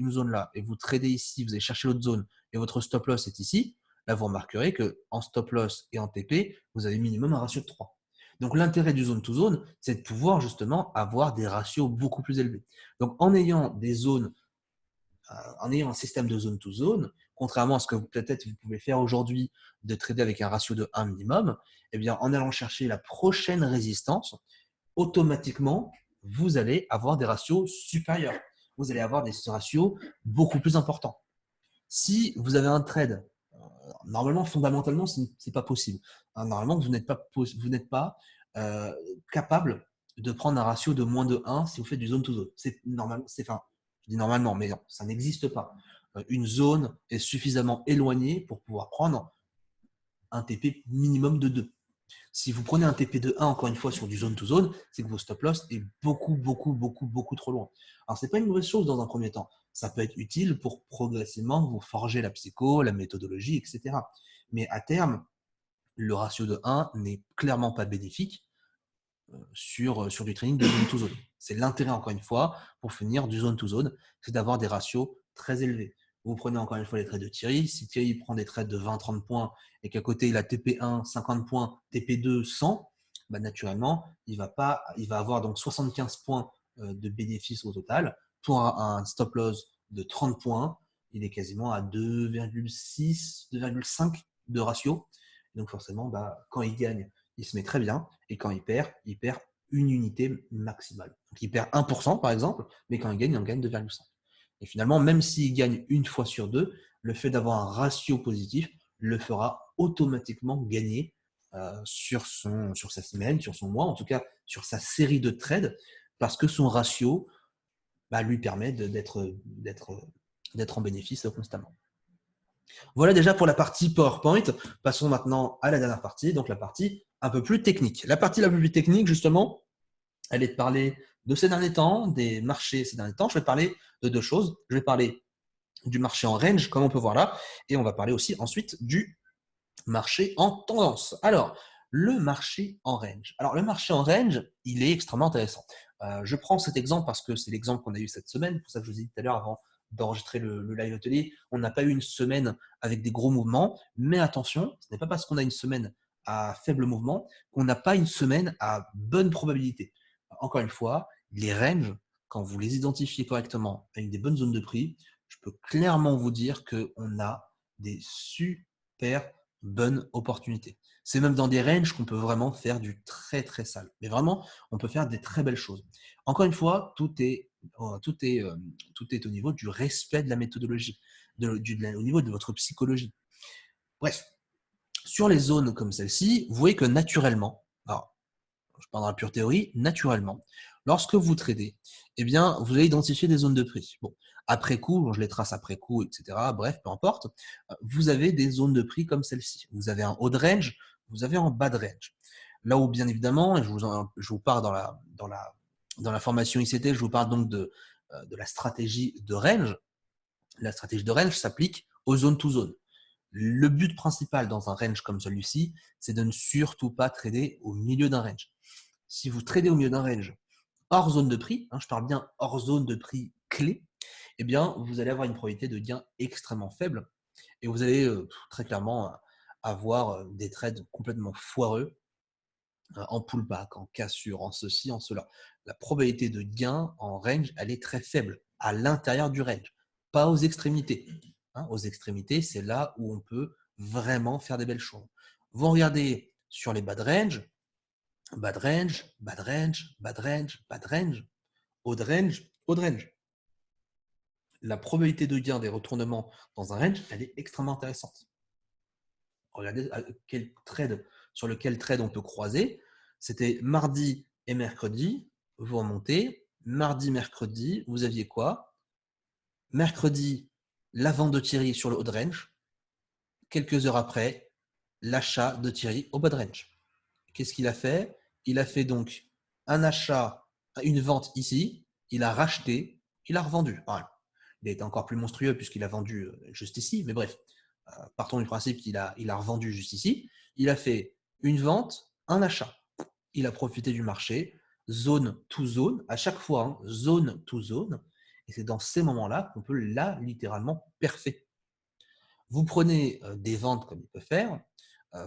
et vous tradez ici, vous allez chercher l'autre zone, et votre stop loss est ici, là vous remarquerez qu'en stop loss et en TP, vous avez minimum un ratio de 3. Donc l'intérêt du zone to zone, c'est de pouvoir justement avoir des ratios beaucoup plus élevés. Donc en ayant des zones, en ayant un système de zone to zone, contrairement à ce que peut-être vous pouvez faire aujourd'hui de trader avec un ratio de 1 minimum, eh bien en allant chercher la prochaine résistance, automatiquement, vous allez avoir des ratios supérieurs. Vous allez avoir des ratios beaucoup plus importants. Si vous avez un trade, normalement, fondamentalement, ce n'est pas possible. Normalement, vous n'êtes pas capable de prendre un ratio de moins de 1 si vous faites du zone to zone. C'est normal, enfin, je dis normalement, mais non, ça n'existe pas. Une zone est suffisamment éloignée pour pouvoir prendre un TP minimum de 2. Si vous prenez un TP de 1, encore une fois, sur du zone to zone, c'est que vos stop loss est beaucoup trop loin. Alors, ce n'est pas une mauvaise chose dans un premier temps. Ça peut être utile pour progressivement vous forger la psycho, la méthodologie, etc. Mais à terme, le ratio de 1 n'est clairement pas bénéfique sur du trading de zone to zone. C'est l'intérêt, encore une fois, pour finir du zone to zone, c'est d'avoir des ratios très élevés. Vous prenez encore une fois les trades de Thierry. Si Thierry prend des trades de 20-30 points et qu'à côté il a TP1 50 points, TP2 100, bah naturellement, il va avoir donc 75 points de bénéfice au total. Pour un stop loss de 30 points, il est quasiment à 2,6, 2,5 de ratio. Donc forcément, bah, quand il gagne, il se met très bien. Et quand il perd une unité maximale. Donc il perd 1% par exemple, mais quand il gagne 2,5. Et finalement, même s'il gagne une fois sur deux, le fait d'avoir un ratio positif le fera automatiquement gagner sur sa semaine, sur son mois, en tout cas sur sa série de trades, parce que son ratio lui permet d'être en bénéfice constamment. Voilà déjà pour la partie PowerPoint. Passons maintenant à la dernière partie, donc la partie un peu plus technique. La partie la plus technique, justement, elle est de parler de ces derniers temps, des marchés ces derniers temps. Je vais parler de deux choses. Je vais parler du marché en range, comme on peut voir là, et on va parler aussi ensuite du marché en tendance. Alors, le marché en range. Alors, le marché en range, il est extrêmement intéressant. Je prends cet exemple parce que c'est l'exemple qu'on a eu cette semaine. Pour ça que je vous ai dit tout à l'heure avant d'enregistrer le live atelier, on n'a pas eu une semaine avec des gros mouvements, mais attention, ce n'est pas parce qu'on a une semaine à faible mouvement qu'on n'a pas une semaine à bonne probabilité. Encore une fois, les ranges, quand vous les identifiez correctement avec des bonnes zones de prix, je peux clairement vous dire qu'on a des super bonnes opportunités. C'est même dans des ranges qu'on peut vraiment faire du très très sale. Mais vraiment, on peut faire des très belles choses. Encore une fois, tout est au niveau du respect de la méthodologie, au niveau de votre psychologie. Bref, sur les zones comme celle-ci, vous voyez que naturellement, alors je parle dans la pure théorie, naturellement, lorsque vous tradez, eh bien, vous allez identifier des zones de prix. Bon, après coup, je les trace après coup, etc. Bref, peu importe. Vous avez des zones de prix comme celle-ci. Vous avez un haut de range, vous avez un bas de range. Là où, bien évidemment, et je vous parle dans la formation ICT, je vous parle donc de la stratégie de range. La stratégie de range s'applique aux zones to zone. Le but principal dans un range comme celui-ci, c'est de ne surtout pas trader au milieu d'un range. Si vous tradez au milieu d'un range hors zone de prix, je parle bien hors zone de prix clé, eh bien, vous allez avoir une probabilité de gain extrêmement faible et vous allez très clairement avoir des trades complètement foireux en pullback, en cassure, en ceci, en cela. La probabilité de gain en range, elle est très faible à l'intérieur du range, pas aux extrémités. Aux extrémités, c'est là où on peut vraiment faire des belles choses. Vous regardez sur les bas de range, bad range, bad range, bad range, bad range, haut de range, haut de range. La probabilité de gain des retournements dans un range, elle est extrêmement intéressante. Regardez sur lequel trade on peut croiser. C'était mardi et mercredi, vous remontez. Mardi, mercredi, vous aviez quoi? Mercredi, la vente de Thierry sur le haut de range. Quelques heures après, l'achat de Thierry au bas de range. Qu'est-ce qu'il a fait? Il a fait donc un achat, une vente ici, il a racheté, il a revendu. Voilà. Il a été encore plus monstrueux puisqu'il a vendu juste ici, mais bref, partons du principe qu'il a revendu juste ici. Il a fait une vente, un achat. Il a profité du marché, zone to zone, à chaque fois, zone to zone, et c'est dans ces moments-là qu'on peut là littéralement parfait. Vous prenez des ventes comme il peut faire,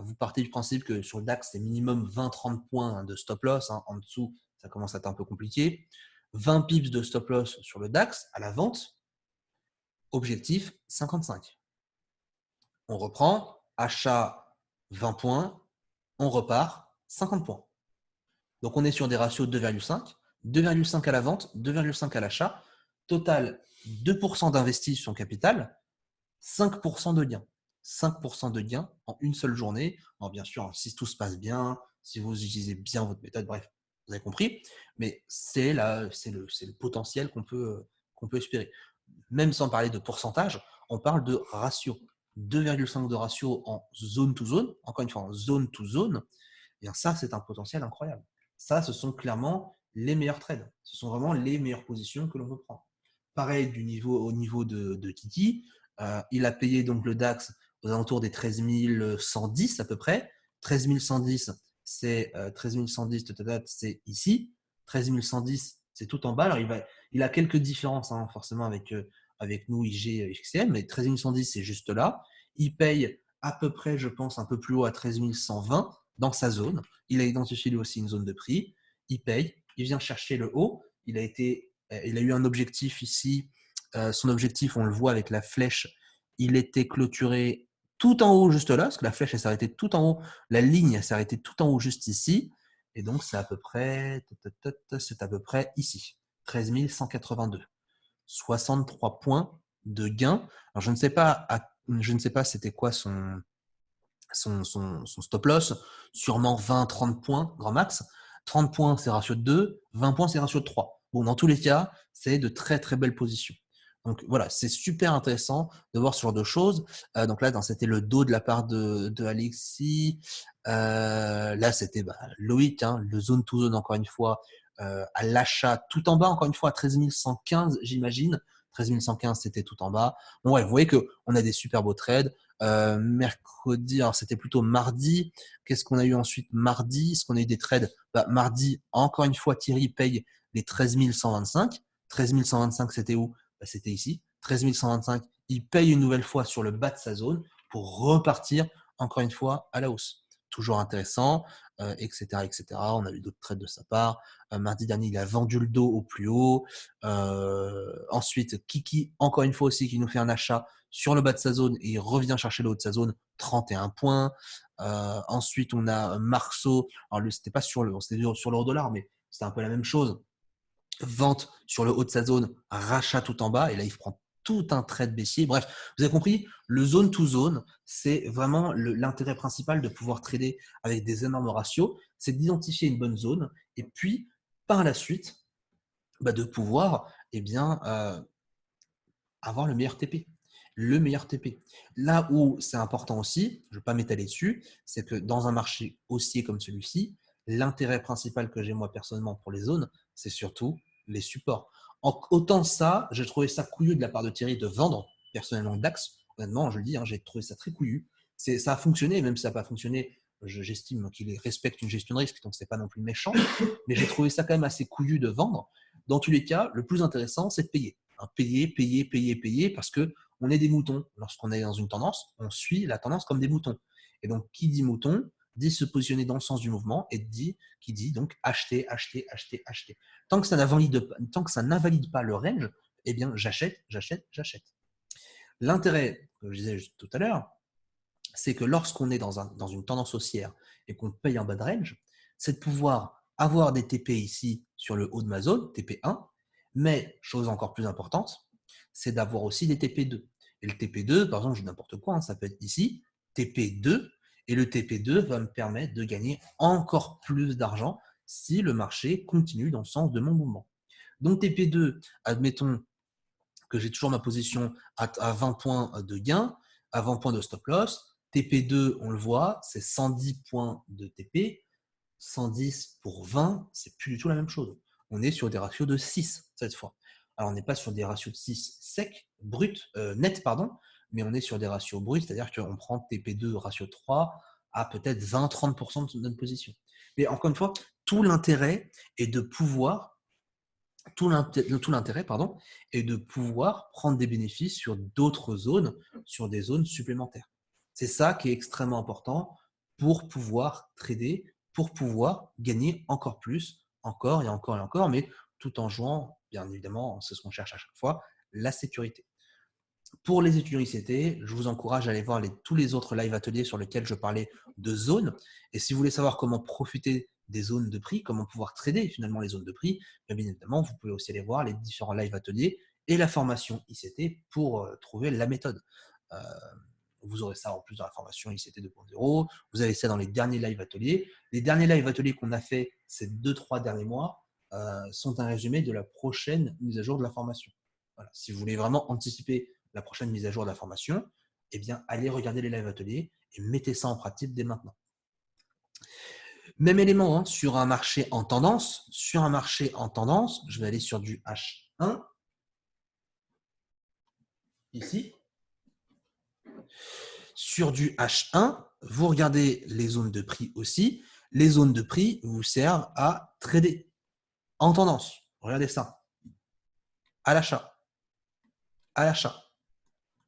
vous partez du principe que sur le DAX, c'est minimum 20-30 points de stop loss. En dessous, ça commence à être un peu compliqué. 20 pips de stop loss sur le DAX à la vente. Objectif 55. On reprend, achat 20 points, on repart 50 points. Donc on est sur des ratios de 2,5. 2,5 à la vente, 2,5 à l'achat. Total 2% d'investi sur son capital, 5% de gain. 5% de gain en une seule journée. Alors bien sûr, si tout se passe bien, si vous utilisez bien votre méthode, bref, vous avez compris, mais c'est le potentiel qu'on peut espérer. Même sans parler de pourcentage, on parle de ratio. 2,5 de ratio en zone to zone, encore une fois en zone to zone, et bien ça, c'est un potentiel incroyable. Ça, ce sont clairement les meilleurs trades. Ce sont vraiment les meilleures positions que l'on peut prendre. Pareil au niveau de Kiki, il a payé donc le DAX aux alentours des 13 110 à peu près. 13 110, c'est 13 110, c'est ici. 13 110, c'est tout en bas. Alors, il a quelques différences hein, forcément avec nous, IG, XCM, mais 13 110, c'est juste là. Il paye à peu près, je pense, un peu plus haut à 13 120 dans sa zone. Il a identifié lui aussi une zone de prix. Il paye, il vient chercher le haut. Il a eu un objectif ici. Son objectif, on le voit avec la flèche, il était clôturé tout en haut, juste là, parce que la flèche, elle s'est arrêtée tout en haut. La ligne, elle s'est arrêtée tout en haut, juste ici. Et donc, c'est à peu près ici. 13 182. 63 points de gain. Alors, je ne sais pas c'était quoi son stop loss, sûrement 20-30 points, grand max. 30 points, c'est ratio de 2, 20 points, c'est ratio de 3. Bon, dans tous les cas, c'est de très très belles positions. Donc voilà, c'est super intéressant de voir ce genre de choses. Donc là, c'était le dos de la part de Alexis. Là, c'était Loïc, hein, le zone to zone, encore une fois, à l'achat tout en bas, encore une fois, à 13 115, j'imagine. 13 115, c'était tout en bas. Bon, ouais, vous voyez qu'on a des super beaux trades. Mercredi, alors c'était plutôt mardi. Qu'est-ce qu'on a eu ensuite mardi? Est-ce qu'on a eu des trades? Mardi, encore une fois, Thierry paye les 13 125. 13 125, c'était où? C'était ici. 13 125, il paye une nouvelle fois sur le bas de sa zone pour repartir encore une fois à la hausse. Toujours intéressant, etc., etc. On a eu d'autres trades de sa part. Mardi dernier, il a vendu le dos au plus haut. Ensuite, Kiki, encore une fois aussi, qui nous fait un achat sur le bas de sa zone et il revient chercher le haut de sa zone, 31 points. Ensuite, on a Marceau. Alors, lui, c'était pas sur l'euro dollar, mais c'était un peu la même chose. Vente sur le haut de sa zone, rachat tout en bas. Et là, il prend tout un trade baissier. Bref, vous avez compris, le zone to zone, c'est vraiment l'intérêt principal de pouvoir trader avec des énormes ratios. C'est d'identifier une bonne zone et puis, par la suite, de pouvoir avoir le meilleur TP. Le meilleur TP. Là où c'est important aussi, je ne vais pas m'étaler dessus, c'est que dans un marché haussier comme celui-ci, l'intérêt principal que j'ai moi personnellement pour les zones, c'est surtout les supports. Autant ça, j'ai trouvé ça couillu de la part de Thierry de vendre personnellement le DAX. Honnêtement, je le dis, hein, j'ai trouvé ça très couillu. Ça a fonctionné, même si ça n'a pas fonctionné, j'estime qu'il respecte une gestion de risque, donc c'est pas non plus méchant. Mais j'ai trouvé ça quand même assez couillu de vendre. Dans tous les cas, le plus intéressant, c'est de payer. Payer, payer, payer, payer, parce qu'on est des moutons. Lorsqu'on est dans une tendance, on suit la tendance comme des moutons. Et donc, qui dit mouton, dit se positionner dans le sens du mouvement et qui dit donc acheter, acheter, acheter, acheter. Tant que ça n'invalide pas le range, eh bien, j'achète, j'achète, j'achète. L'intérêt, que je disais tout à l'heure, c'est que lorsqu'on est dans une tendance haussière et qu'on paye en bas de range, c'est de pouvoir avoir des TP ici sur le haut de ma zone, TP1, mais chose encore plus importante, c'est d'avoir aussi des TP2. Et le TP2, par exemple, je dis n'importe quoi, hein, ça peut être ici, TP2, et le TP2 va me permettre de gagner encore plus d'argent si le marché continue dans le sens de mon mouvement. Donc TP2, admettons que j'ai toujours ma position à 20 points de gain, à 20 points de stop loss. TP2, on le voit, c'est 110 points de TP. 110 pour 20, c'est plus du tout la même chose. On est sur des ratios de 6 cette fois. Alors, on n'est pas sur des ratios de 6 secs, net, pardon, mais on est sur des ratios bruts, c'est-à-dire qu'on prend TP2 ratio 3 à peut-être 20-30% de notre position. Mais encore une fois, tout l'intérêt est de pouvoir tout l'intérêt, pardon, est de pouvoir prendre des bénéfices sur d'autres zones, sur des zones supplémentaires. C'est ça qui est extrêmement important pour pouvoir trader, pour pouvoir gagner encore plus, encore et encore et encore, mais tout en jouant, bien évidemment, c'est ce qu'on cherche à chaque fois, la sécurité. Pour les étudiants ICT, je vous encourage à aller voir tous les autres live ateliers sur lesquels je parlais de zones. Et si vous voulez savoir comment profiter des zones de prix, comment pouvoir trader finalement les zones de prix, bien évidemment, vous pouvez aussi aller voir les différents live ateliers et la formation ICT pour trouver la méthode. Vous aurez ça en plus dans la formation ICT 2.0. Vous avez ça dans les derniers live ateliers. Les derniers live ateliers qu'on a fait ces 2-3 derniers mois sont un résumé de la prochaine mise à jour de la formation. Voilà. Si vous voulez vraiment anticiper la prochaine mise à jour de la formation, eh bien, allez regarder les live ateliers et mettez ça en pratique dès maintenant. Même élément hein, sur un marché en tendance. Sur un marché en tendance, je vais aller sur du H1. Ici. Sur du H1, vous regardez les zones de prix aussi. Les zones de prix vous servent à trader en tendance. Regardez ça. À l'achat, à l'achat,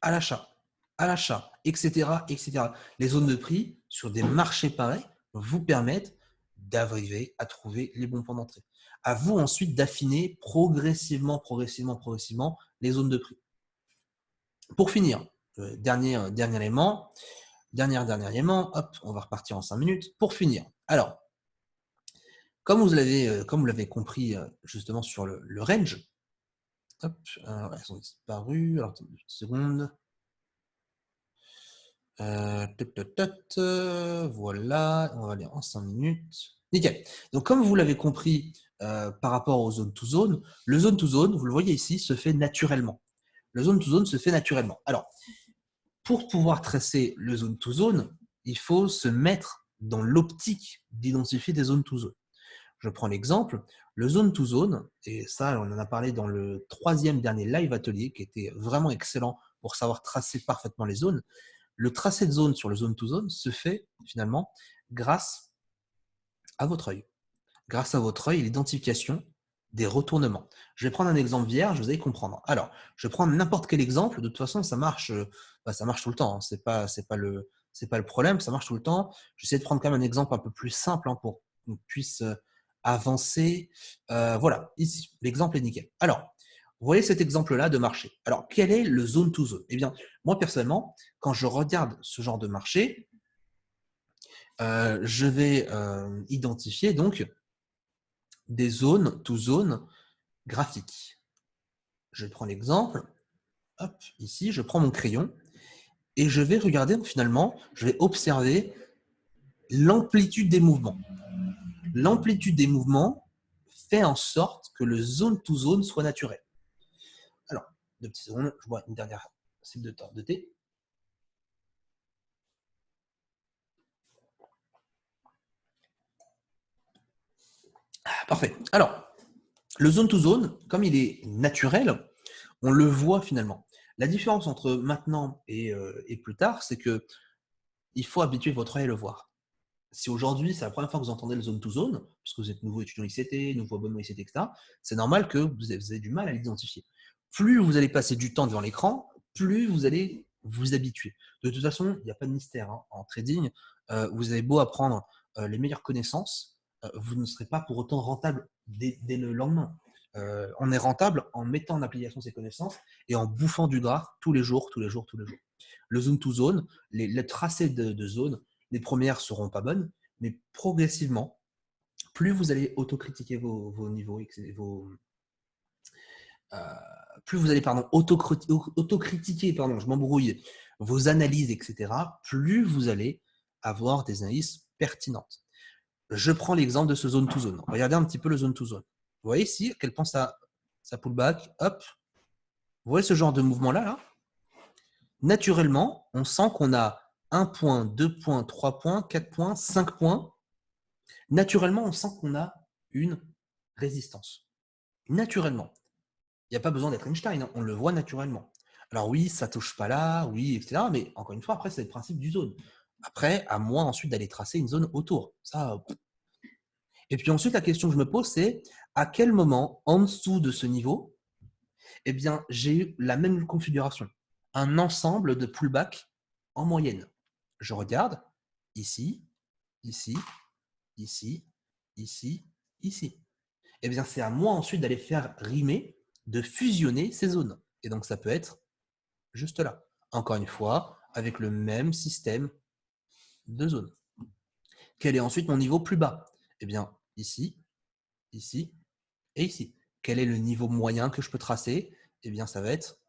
à l'achat, à l'achat, etc., etc. Les zones de prix sur des marchés pareils vous permettent d'arriver à trouver les bons points d'entrée. À vous ensuite d'affiner progressivement les zones de prix. Pour finir, dernier élément, dernier élément, hop, on va repartir en 5 minutes. Pour finir, alors, comme vous l'avez compris justement sur le range, hop, elles ont disparu, alors attendez une seconde. Voilà, on va aller en 5 minutes. Nickel. Donc, comme vous l'avez compris par rapport au zone to zone, le zone to zone, vous le voyez ici, se fait naturellement. Le zone to zone se fait naturellement. Alors, pour pouvoir tracer le zone to zone, il faut se mettre dans l'optique d'identifier des zones to zone. Je prends l'exemple, le zone to zone, et ça, on en a parlé dans le 3e dernier live atelier qui était vraiment excellent pour savoir tracer parfaitement les zones. Le tracé de zone sur le zone to zone se fait finalement grâce à votre œil. Grâce à votre œil et l'identification des retournements. Je vais prendre un exemple vierge, vous allez comprendre. Alors, je vais prendre n'importe quel exemple. De toute façon, ça marche tout le temps. Hein. C'est pas le problème, ça marche tout le temps. J'essaie de prendre quand même un exemple un peu plus simple hein, pour qu'on puisse avancer. Voilà, ici, l'exemple est nickel. Alors, vous voyez cet exemple-là de marché. Alors, quel est le zone to zone? Eh bien, moi, personnellement, quand je regarde ce genre de marché, je vais identifier donc des zones to zone graphiques. Je prends l'exemple, hop, ici, je prends mon crayon et je vais regarder finalement, je vais observer l'amplitude des mouvements. L'amplitude des mouvements fait en sorte que le zone to zone soit naturel. Alors, 2 petites secondes, je bois une dernière cible de temps de thé. Parfait. Alors, le zone to zone, comme il est naturel, on le voit finalement. La différence entre maintenant et plus tard, c'est que il faut habituer votre œil à le voir. Si aujourd'hui, c'est la première fois que vous entendez le zone to zone, parce que vous êtes nouveau étudiant ICT, nouveau abonnement ICT, etc., c'est normal que vous avez du mal à l'identifier. Plus vous allez passer du temps devant l'écran, plus vous allez vous habituer. De toute façon, il n'y a pas de mystère. Hein. En trading, vous avez beau apprendre les meilleures connaissances, vous ne serez pas pour autant rentable dès le lendemain. On est rentable en mettant en application ces connaissances et en bouffant du gras tous les jours. Le zone to zone, les tracés de zone, les premières seront pas bonnes, mais progressivement, plus vous allez autocritiquer vos niveaux, plus vous allez autocritiquer, je m'embrouille, vos analyses, etc., plus vous allez avoir des analyses pertinentes. Je prends l'exemple de ce zone to zone. Regardez un petit peu le zone to zone. Vous voyez ici à quel point ça pullback, hop. Vous voyez ce genre de mouvement-là, là naturellement, on sent qu'on a 1 point, 2 points, 3 points, 4 points, 5 points. Naturellement, on sent qu'on a une résistance. Naturellement. Il n'y a pas besoin d'être Einstein, hein, on le voit naturellement. Alors oui, ça ne touche pas là, oui, etc. Mais encore une fois, après, c'est le principe du zone. Après, à moi ensuite d'aller tracer une zone autour. Ça. Et puis ensuite, la question que je me pose, c'est à quel moment, en dessous de ce niveau, eh bien, j'ai eu la même configuration. Un ensemble de pullback en moyenne. Je regarde ici, ici, ici, ici, ici. Eh bien, c'est à moi ensuite d'aller faire rimer, de fusionner ces zones. Et donc, ça peut être juste là. Encore une fois, avec le même système de zones. Quel est ensuite mon niveau plus bas? Eh bien, ici, ici et ici. Quel est le niveau moyen que je peux tracer? Eh bien, ça va être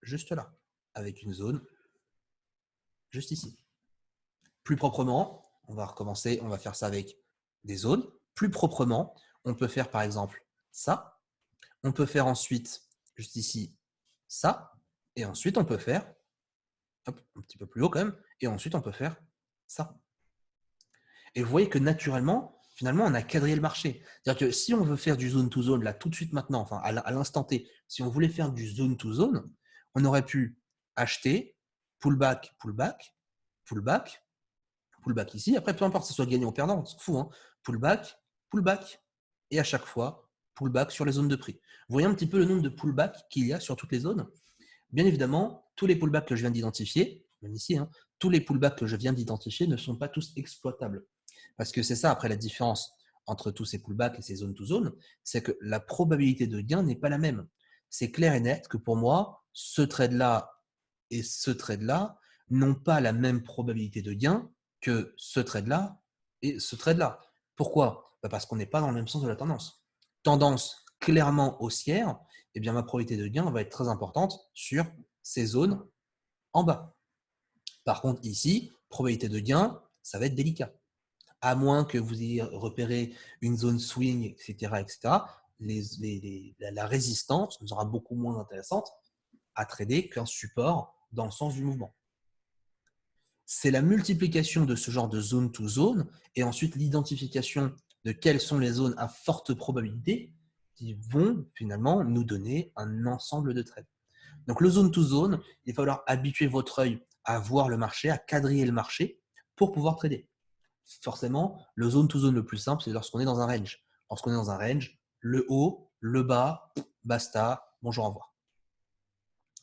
juste là, avec une zone juste ici. Plus proprement, on va recommencer, on va faire ça avec des zones. Plus proprement, on peut faire par exemple ça. On peut faire ensuite, juste ici, ça. Et ensuite, on peut faire, hop, un petit peu plus haut quand même, et ensuite, on peut faire ça. Et vous voyez que naturellement, finalement, on a quadrillé le marché. C'est-à-dire que si on veut faire du zone to zone, là, tout de suite maintenant, enfin, à l'instant T, si on voulait faire du zone to zone, on aurait pu acheter, pullback, pullback, pullback, pullback ici. Après, peu importe que ce soit gagnant ou perdant, on s'en fout. Hein. Pullback, pullback, et à chaque fois, pullback sur les zones de prix. Vous voyez un petit peu le nombre de pullbacks qu'il y a sur toutes les zones. Bien évidemment, tous les pullbacks que je viens d'identifier, même ici, hein, tous les pullbacks que je viens d'identifier ne sont pas tous exploitables. Parce que c'est ça, après, la différence entre tous ces pullbacks et ces zones to zone, c'est que la probabilité de gain n'est pas la même. C'est clair et net que pour moi, ce trade-là et ce trade-là n'ont pas la même probabilité de gain que ce trade-là et ce trade-là. Pourquoi? Parce qu'on n'est pas dans le même sens de la tendance. Tendance clairement haussière, eh bien, ma probabilité de gain va être très importante sur ces zones en bas. Par contre, ici, probabilité de gain, ça va être délicat. À moins que vous ayez repéré une zone swing, etc., la résistance nous sera beaucoup moins intéressante à trader qu'un support dans le sens du mouvement. C'est la multiplication de ce genre de zone to zone et ensuite l'identification de quelles sont les zones à forte probabilité qui vont finalement nous donner un ensemble de trades. Donc le zone to zone, il va falloir habituer votre œil à voir le marché, à quadriller le marché pour pouvoir trader. Forcément, le zone to zone le plus simple, c'est lorsqu'on est dans un range. Lorsqu'on est dans un range, le haut, le bas, basta, bonjour, au revoir.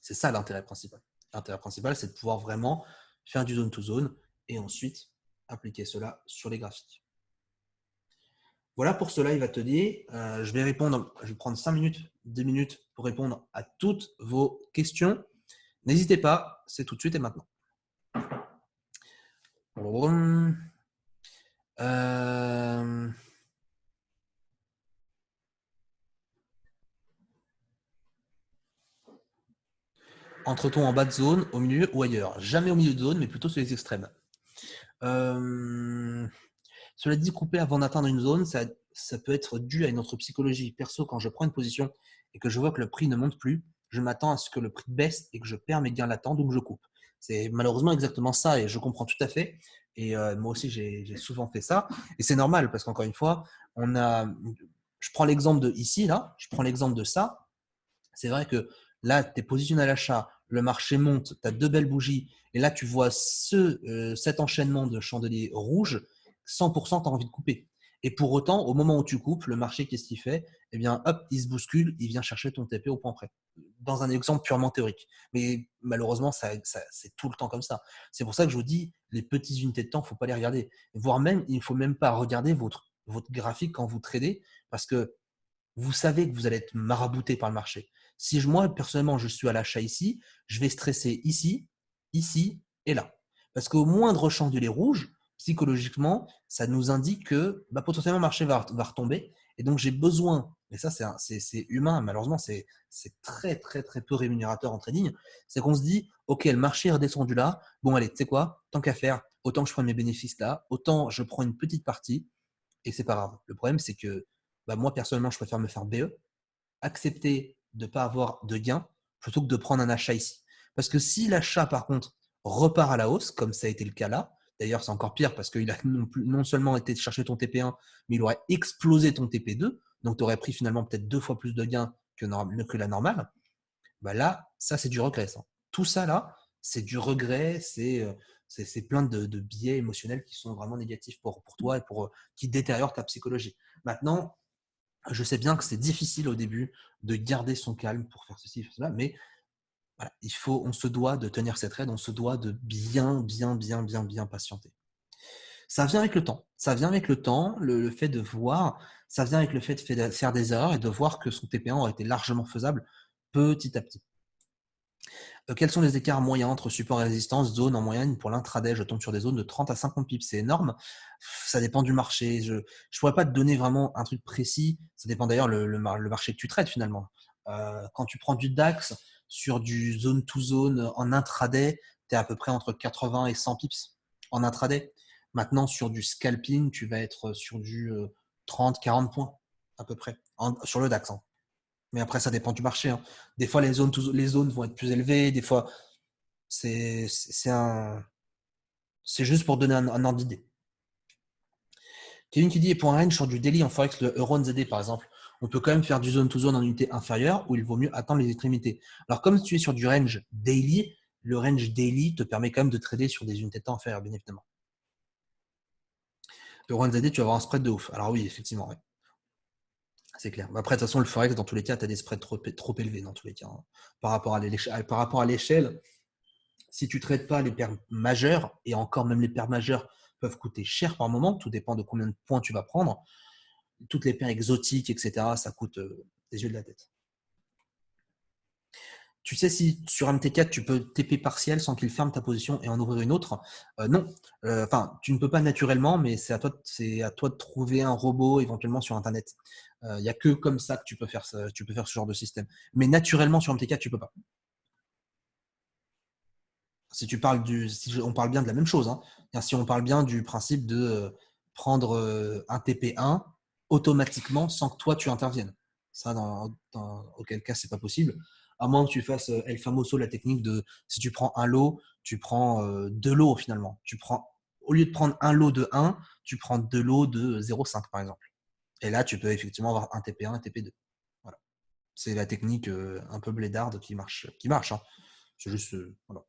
C'est ça l'intérêt principal. L'intérêt principal, c'est de pouvoir vraiment faire du zone to zone et ensuite appliquer cela sur les graphiques. Voilà pour ce live atelier. Je vais prendre 5 minutes, 10 minutes pour répondre à toutes vos questions. N'hésitez pas, c'est tout de suite et maintenant. Entre-t-on en bas de zone, au milieu ou ailleurs? Jamais au milieu de zone, mais plutôt sur les extrêmes. Cela dit, couper avant d'atteindre une zone, ça peut être dû à notre psychologie. Perso, quand je prends une position et que je vois que le prix ne monte plus, je m'attends à ce que le prix baisse et que je perds mes gains latents, donc je coupe. C'est malheureusement exactement ça et je comprends tout à fait. Et moi aussi, j'ai souvent fait ça. Et c'est normal parce qu'encore une fois, je prends l'exemple de ici, là, je prends l'exemple de ça. C'est vrai que là, tu es positionné à l'achat, le marché monte, tu as deux belles bougies, et là, tu vois cet enchaînement de chandeliers rouges, 100%, tu as envie de couper. Et pour autant, au moment où tu coupes, le marché, qu'est-ce qu'il fait? Eh bien, hop, il se bouscule, il vient chercher ton TP au point près. Dans un exemple purement théorique. Mais malheureusement, c'est tout le temps comme ça. C'est pour ça que je vous dis, les petites unités de temps, il ne faut pas les regarder. Voire même, il ne faut même pas regarder votre graphique quand vous tradez, parce que vous savez que vous allez être marabouté par le marché. Si moi, personnellement, je suis à l'achat ici, je vais stresser ici, ici et là. Parce qu'au moindre chandelier rouge, psychologiquement, ça nous indique que potentiellement le marché va retomber. Et donc, j'ai besoin, et ça, c'est humain, malheureusement, c'est très, très, très peu rémunérateur en trading. C'est qu'on se dit, OK, le marché est redescendu là. Bon, allez, tu sais quoi, tant qu'à faire, autant que je prenne mes bénéfices là, autant je prends une petite partie et c'est pas grave. Le problème, c'est que moi, personnellement, je préfère me faire BE, accepter de ne pas avoir de gain plutôt que de prendre un achat ici. Parce que si l'achat, par contre, repart à la hausse, comme ça a été le cas là, d'ailleurs, c'est encore pire parce qu'il a non seulement été chercher ton TP1, mais il aurait explosé ton TP2, donc tu aurais pris finalement peut-être 2 fois plus de gains que la normale. Là, ça, c'est du regret. Ça. Tout ça, là, c'est du regret, c'est plein de biais émotionnels qui sont vraiment négatifs pour toi et qui détériorent ta psychologie. Maintenant, je sais bien que c'est difficile au début de garder son calme pour faire ceci, faire cela, mais voilà, on se doit de tenir cette règle, on se doit de bien patienter. Ça vient avec le temps. Ça vient avec le temps, le fait de voir, ça vient avec le fait de faire des erreurs et de voir que son TP1 aurait été largement faisable petit à petit. Quels sont les écarts moyens entre support et résistance, zone en moyenne pour l'intraday? Je tombe sur des zones de 30 à 50 pips, c'est énorme. Ça dépend du marché. Je ne pourrais pas te donner vraiment un truc précis. Ça dépend d'ailleurs le marché que tu traites finalement. Quand tu prends du DAX sur du zone to zone en intraday, tu es à peu près entre 80 et 100 pips en intraday. Maintenant, sur du scalping, tu vas être sur du 30-40 points à peu près sur le DAX, hein. Mais après, ça dépend du marché, hein. Des fois, les zones vont être plus élevées. Des fois, c'est juste pour donner un ordre d'idée. Kevin qui dit, et pour un range sur du daily en forex, le Euro NZD par exemple, on peut quand même faire du zone to zone en unité inférieure où il vaut mieux attendre les extrémités. Alors, comme tu es sur du range daily, le range daily te permet quand même de trader sur des unités de temps inférieures, bien évidemment. Euro NZD, tu vas avoir un spread de ouf. Alors oui, effectivement, ouais. C'est clair. Après, de toute façon, le forex, dans tous les cas, tu as des spreads trop élevés, dans tous les cas, hein. Par rapport à l'échelle, si tu ne traites pas les paires majeures, et encore même les paires majeures peuvent coûter cher par moment, tout dépend de combien de points tu vas prendre. Toutes les paires exotiques, etc., ça coûte des yeux de la tête. Tu sais si sur MT4, tu peux TP partiel sans qu'il ferme ta position et en ouvrir une autre? Non. Enfin, tu ne peux pas naturellement, mais c'est à toi de trouver un robot éventuellement sur Internet. Il n'y a que comme ça que tu peux faire ce genre de système. Mais naturellement, sur MT4, tu ne peux pas. Si on parle bien de la même chose, hein. Si on parle bien du principe de prendre un TP1 automatiquement sans que toi tu interviennes. Ça, auquel cas, c'est pas possible. À moins que tu fasses El Famoso, la technique de si tu prends un lot, tu prends deux lots finalement. Au lieu de prendre un lot de 1, tu prends deux lots de 0,5 par exemple. Et là, tu peux effectivement avoir un TP1 et un TP2. Voilà. C'est la technique un peu blédarde qui marche, hein. C'est juste, voilà.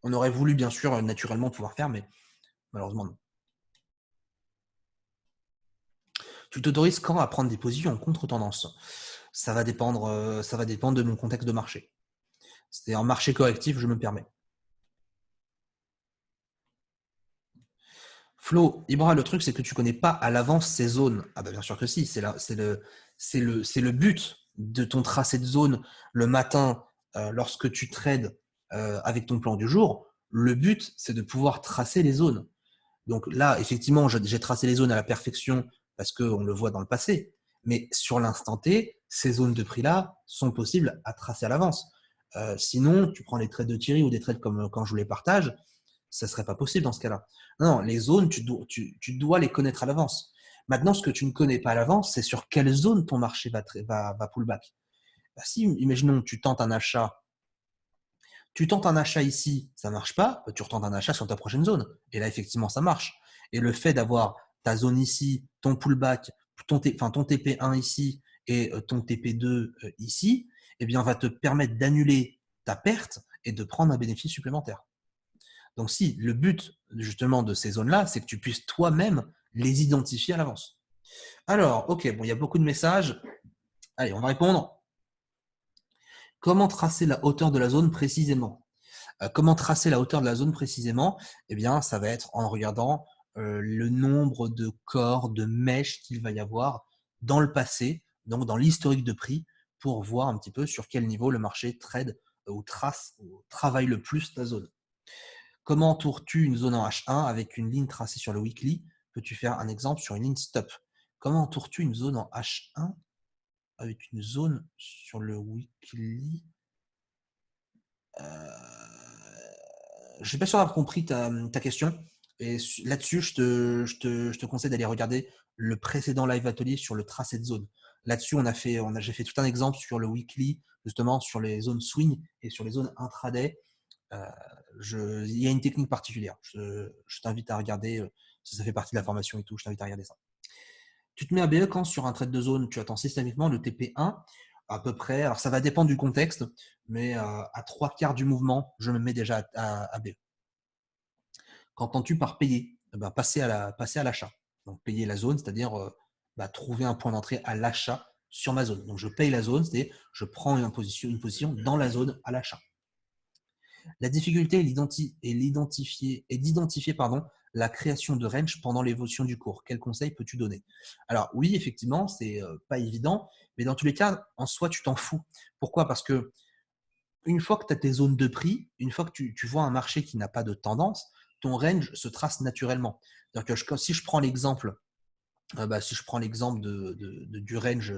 On aurait voulu, bien sûr, naturellement pouvoir faire, mais malheureusement, non. Tu t'autorises quand à prendre des positions en contre-tendance? Ça va dépendre de mon contexte de marché. C'est un marché correctif, je me permets. Flo, Ibra, le truc, c'est que tu ne connais pas à l'avance ces zones. Ah bah bien sûr que si, c'est le but de ton tracé de zone le matin lorsque tu trades avec ton plan du jour. Le but, c'est de pouvoir tracer les zones. Donc là, effectivement, j'ai tracé les zones à la perfection parce qu'on le voit dans le passé. Mais sur l'instant T, ces zones de prix-là sont possibles à tracer à l'avance. Sinon, tu prends les trades de Thierry ou des trades comme quand je vous les partage, ça ne serait pas possible dans ce cas-là. Non, les zones, tu dois les connaître à l'avance. Maintenant, ce que tu ne connais pas à l'avance, c'est sur quelle zone ton marché va pullback. Bah, si, imaginons, tu tentes un achat ici, ça ne marche pas, tu retentes un achat sur ta prochaine zone. Et là, effectivement, ça marche. Et le fait d'avoir ta zone ici, ton pullback, ton TP1 ici et ton TP2 ici, eh bien, va te permettre d'annuler ta perte et de prendre un bénéfice supplémentaire. Donc, si le but justement de ces zones-là, c'est que tu puisses toi-même les identifier à l'avance. Alors, ok, bon, il y a beaucoup de messages. Allez, on va répondre. Comment tracer la hauteur de la zone précisément? Comment tracer la hauteur de la zone précisément? Eh bien, ça va être en regardant le nombre de corps, de mèches qu'il va y avoir dans le passé, donc dans l'historique de prix, pour voir un petit peu sur quel niveau le marché trade ou travaille le plus la zone. Comment entoures-tu une zone en H1 avec une ligne tracée sur le weekly? Peux-tu faire un exemple sur une ligne stop? Comment entoures-tu une zone en H1 avec une zone sur le weekly? Je ne suis pas sûr d'avoir compris ta question. Et là-dessus, je te conseille d'aller regarder le précédent live atelier sur le tracé de zone. Là-dessus, j'ai fait tout un exemple sur le weekly, justement sur les zones swing et sur les zones intraday. Il y a une technique particulière. Je t'invite à regarder. Ça fait partie de la formation et tout. Je t'invite à regarder ça. Tu te mets à BE quand sur un trade de zone, tu attends systématiquement le TP1 à peu près. Alors ça va dépendre du contexte, mais à 3/4 du mouvement, je me mets déjà à BE. Qu'entends-tu par payer? Passer à l'achat. Donc payer la zone, c'est-à-dire trouver un point d'entrée à l'achat sur ma zone. Donc je paye la zone, c'est-à-dire je prends une position dans la zone à l'achat. La difficulté est d'identifier la création de range pendant l'évolution du cours. Quel conseil peux-tu donner? Alors oui, effectivement, c'est pas évident, mais dans tous les cas, en soi, tu t'en fous. Pourquoi? Parce que une fois que tu as tes zones de prix, une fois que tu vois un marché qui n'a pas de tendance, ton range se trace naturellement. Si je prends l'exemple du range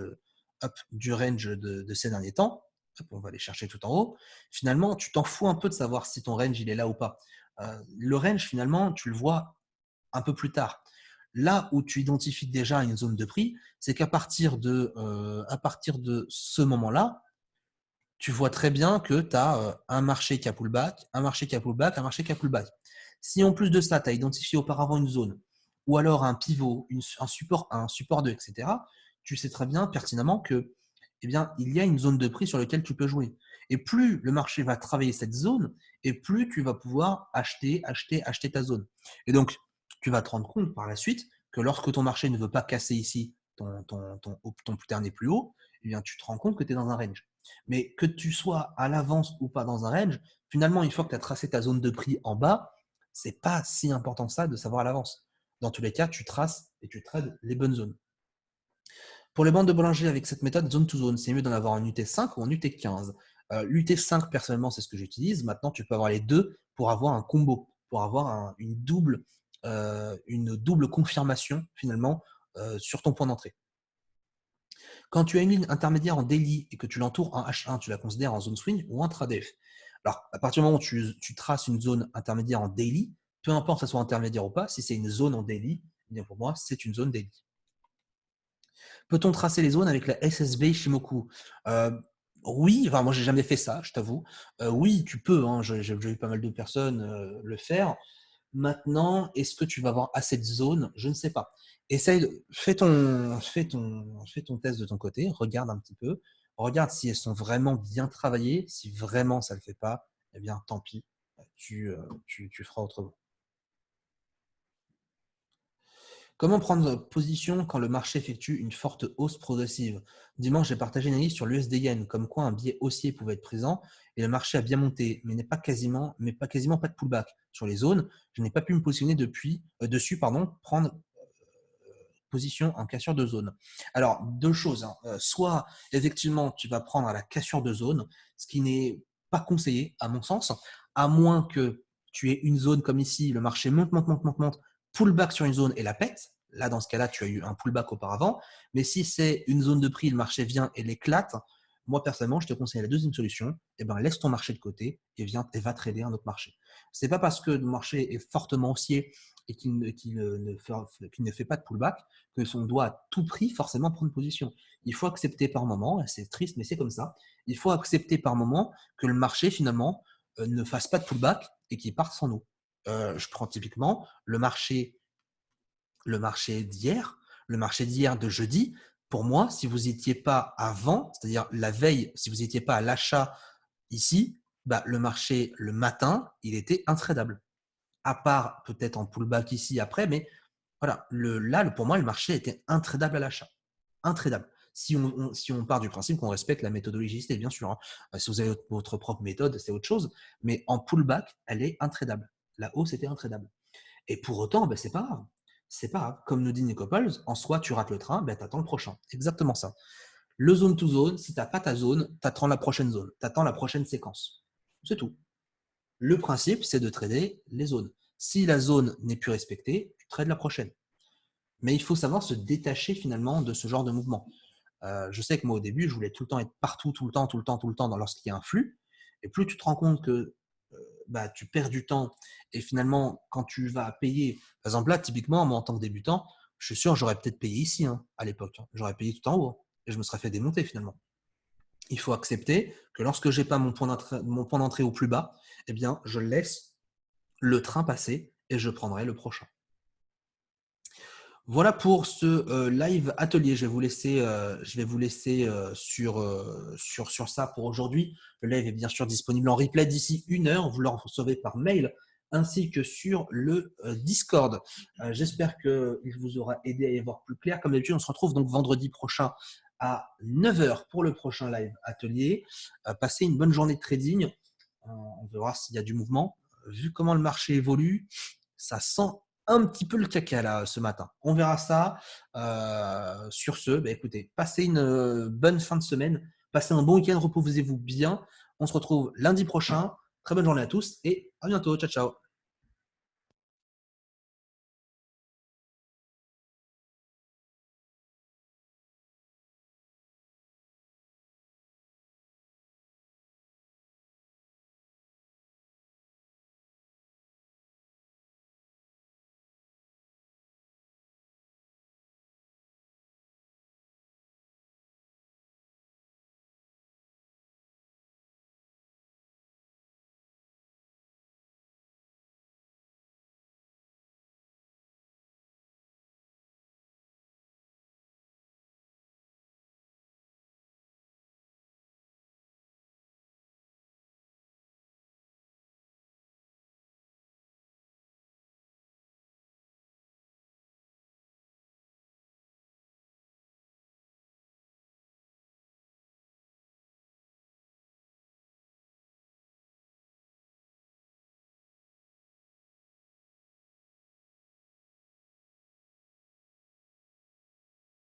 de ces derniers temps, hop, on va aller chercher tout en haut. Finalement, tu t'en fous un peu de savoir si ton range il est là ou pas. Le range, finalement, tu le vois un peu plus tard. Là où tu identifies déjà une zone de prix, c'est à partir de ce moment-là, tu vois très bien que tu as un marché qui a pullback, un marché qui a pullback, un marché qui a pullback. Si en plus de ça, tu as identifié auparavant une zone ou alors un pivot, un support 2, etc., tu sais très bien pertinemment que, eh bien, il y a une zone de prix sur laquelle tu peux jouer. Et plus le marché va travailler cette zone, et plus tu vas pouvoir acheter, acheter, acheter ta zone. Et donc, tu vas te rendre compte par la suite que lorsque ton marché ne veut pas casser ici ton dernier plus haut, eh bien, tu te rends compte que tu es dans un range. Mais que tu sois à l'avance ou pas dans un range, finalement, une fois que tu as tracé ta zone de prix en bas, c'est pas si important que ça de savoir à l'avance. Dans tous les cas, tu traces et tu trades les bonnes zones. Pour les bandes de Bollinger avec cette méthode zone to zone, c'est mieux d'en avoir en UT5 ou en UT15. L'UT5, personnellement, c'est ce que j'utilise. Maintenant, tu peux avoir les deux pour avoir un combo, pour avoir une double confirmation, finalement, sur ton point d'entrée. Quand tu as une ligne intermédiaire en daily et que tu l'entoures en H1, tu la considères en zone swing ou intraday. Alors, à partir du moment où tu traces une zone intermédiaire en daily, peu importe que ce soit intermédiaire ou pas, si c'est une zone en daily, eh bien pour moi, c'est une zone daily. Peut-on tracer les zones avec la SSB Shimoku? Oui, enfin moi j'ai jamais fait ça, je t'avoue. Oui, tu peux, hein, j'ai vu pas mal de personnes le faire. Maintenant, est-ce que tu vas avoir assez de zones? Je ne sais pas. Fais ton test de ton côté, regarde un petit peu, regarde si elles sont vraiment bien travaillées. Si vraiment ça ne le fait pas, eh bien tant pis, tu feras autrement. Comment prendre position quand le marché effectue une forte hausse progressive? Dimanche, j'ai partagé une analyse sur l'USD Yen, comme quoi un biais haussier pouvait être présent et le marché a bien monté, mais pas quasiment pas de pullback. Sur les zones, je n'ai pas pu me positionner dessus, prendre position en cassure de zone. Alors, deux choses, hein. Soit, effectivement, tu vas prendre à la cassure de zone, ce qui n'est pas conseillé, à mon sens, à moins que tu aies une zone comme ici, le marché monte, monte, monte, monte, monte, pullback sur une zone et la pète. Là, dans ce cas-là, tu as eu un pullback auparavant. Mais si c'est une zone de prix, le marché vient et l'éclate, moi, personnellement, je te conseille la deuxième solution. Eh ben, laisse ton marché de côté et va trader un autre marché. Ce n'est pas parce que le marché est fortement haussier et qu'il ne fait pas de pullback que on doit à tout prix forcément prendre position. Il faut accepter par moment, et c'est triste, mais c'est comme ça, il faut accepter par moment que le marché finalement ne fasse pas de pullback et qu'il parte sans nous. Je prends typiquement le marché d'hier de jeudi. Pour moi, si vous n'étiez pas avant, c'est-à-dire la veille, si vous n'étiez pas à l'achat ici, bah, le marché le matin, il était intradable. À part peut-être en pullback ici après, mais voilà, pour moi, le marché était intradable à l'achat. Intradable. Si on part du principe qu'on respecte la méthodologie, c'est bien sûr, hein. Si vous avez votre propre méthode, c'est autre chose. Mais en pullback, elle est intradable. La hausse était intradable. Et pour autant, ben, c'est pas grave. C'est pas grave. Comme nous dit Nico Pauls, en soi, tu rates le train, ben, tu attends le prochain. C'est exactement ça. Le zone to zone, si tu n'as pas ta zone, tu attends la prochaine zone. Tu attends la prochaine séquence. C'est tout. Le principe, c'est de trader les zones. Si la zone n'est plus respectée, tu trades la prochaine. Mais il faut savoir se détacher finalement de ce genre de mouvement. Je sais que moi, au début, je voulais tout le temps être partout, tout le temps, tout le temps, tout le temps lorsqu'il y a un flux. Et plus tu te rends compte que bah, tu perds du temps et finalement, quand tu vas payer, par exemple là, typiquement, moi en tant que débutant, je suis sûr, j'aurais peut-être payé ici hein, à l'époque. Hein. J'aurais payé tout en haut hein, et je me serais fait démonter finalement. Il faut accepter que lorsque je n'ai pas mon point d'entrée au plus bas, eh bien, je laisse le train passer et je prendrai le prochain. Voilà pour ce live atelier. Je vais vous laisser sur ça pour aujourd'hui. Le live est bien sûr disponible en replay d'ici 1 heure. Vous le recevez par mail ainsi que sur le Discord. J'espère qu'il vous aura aidé à y voir plus clair. Comme d'habitude, on se retrouve donc vendredi prochain à 9 heures pour le prochain live atelier. Passez une bonne journée de trading. On verra s'il y a du mouvement. Vu comment le marché évolue, ça sent un petit peu le caca là ce matin. On verra ça. Sur ce, bah, écoutez, passez une bonne fin de semaine. Passez un bon week-end, reposez-vous bien. On se retrouve lundi prochain. Très bonne journée à tous et à bientôt. Ciao, ciao.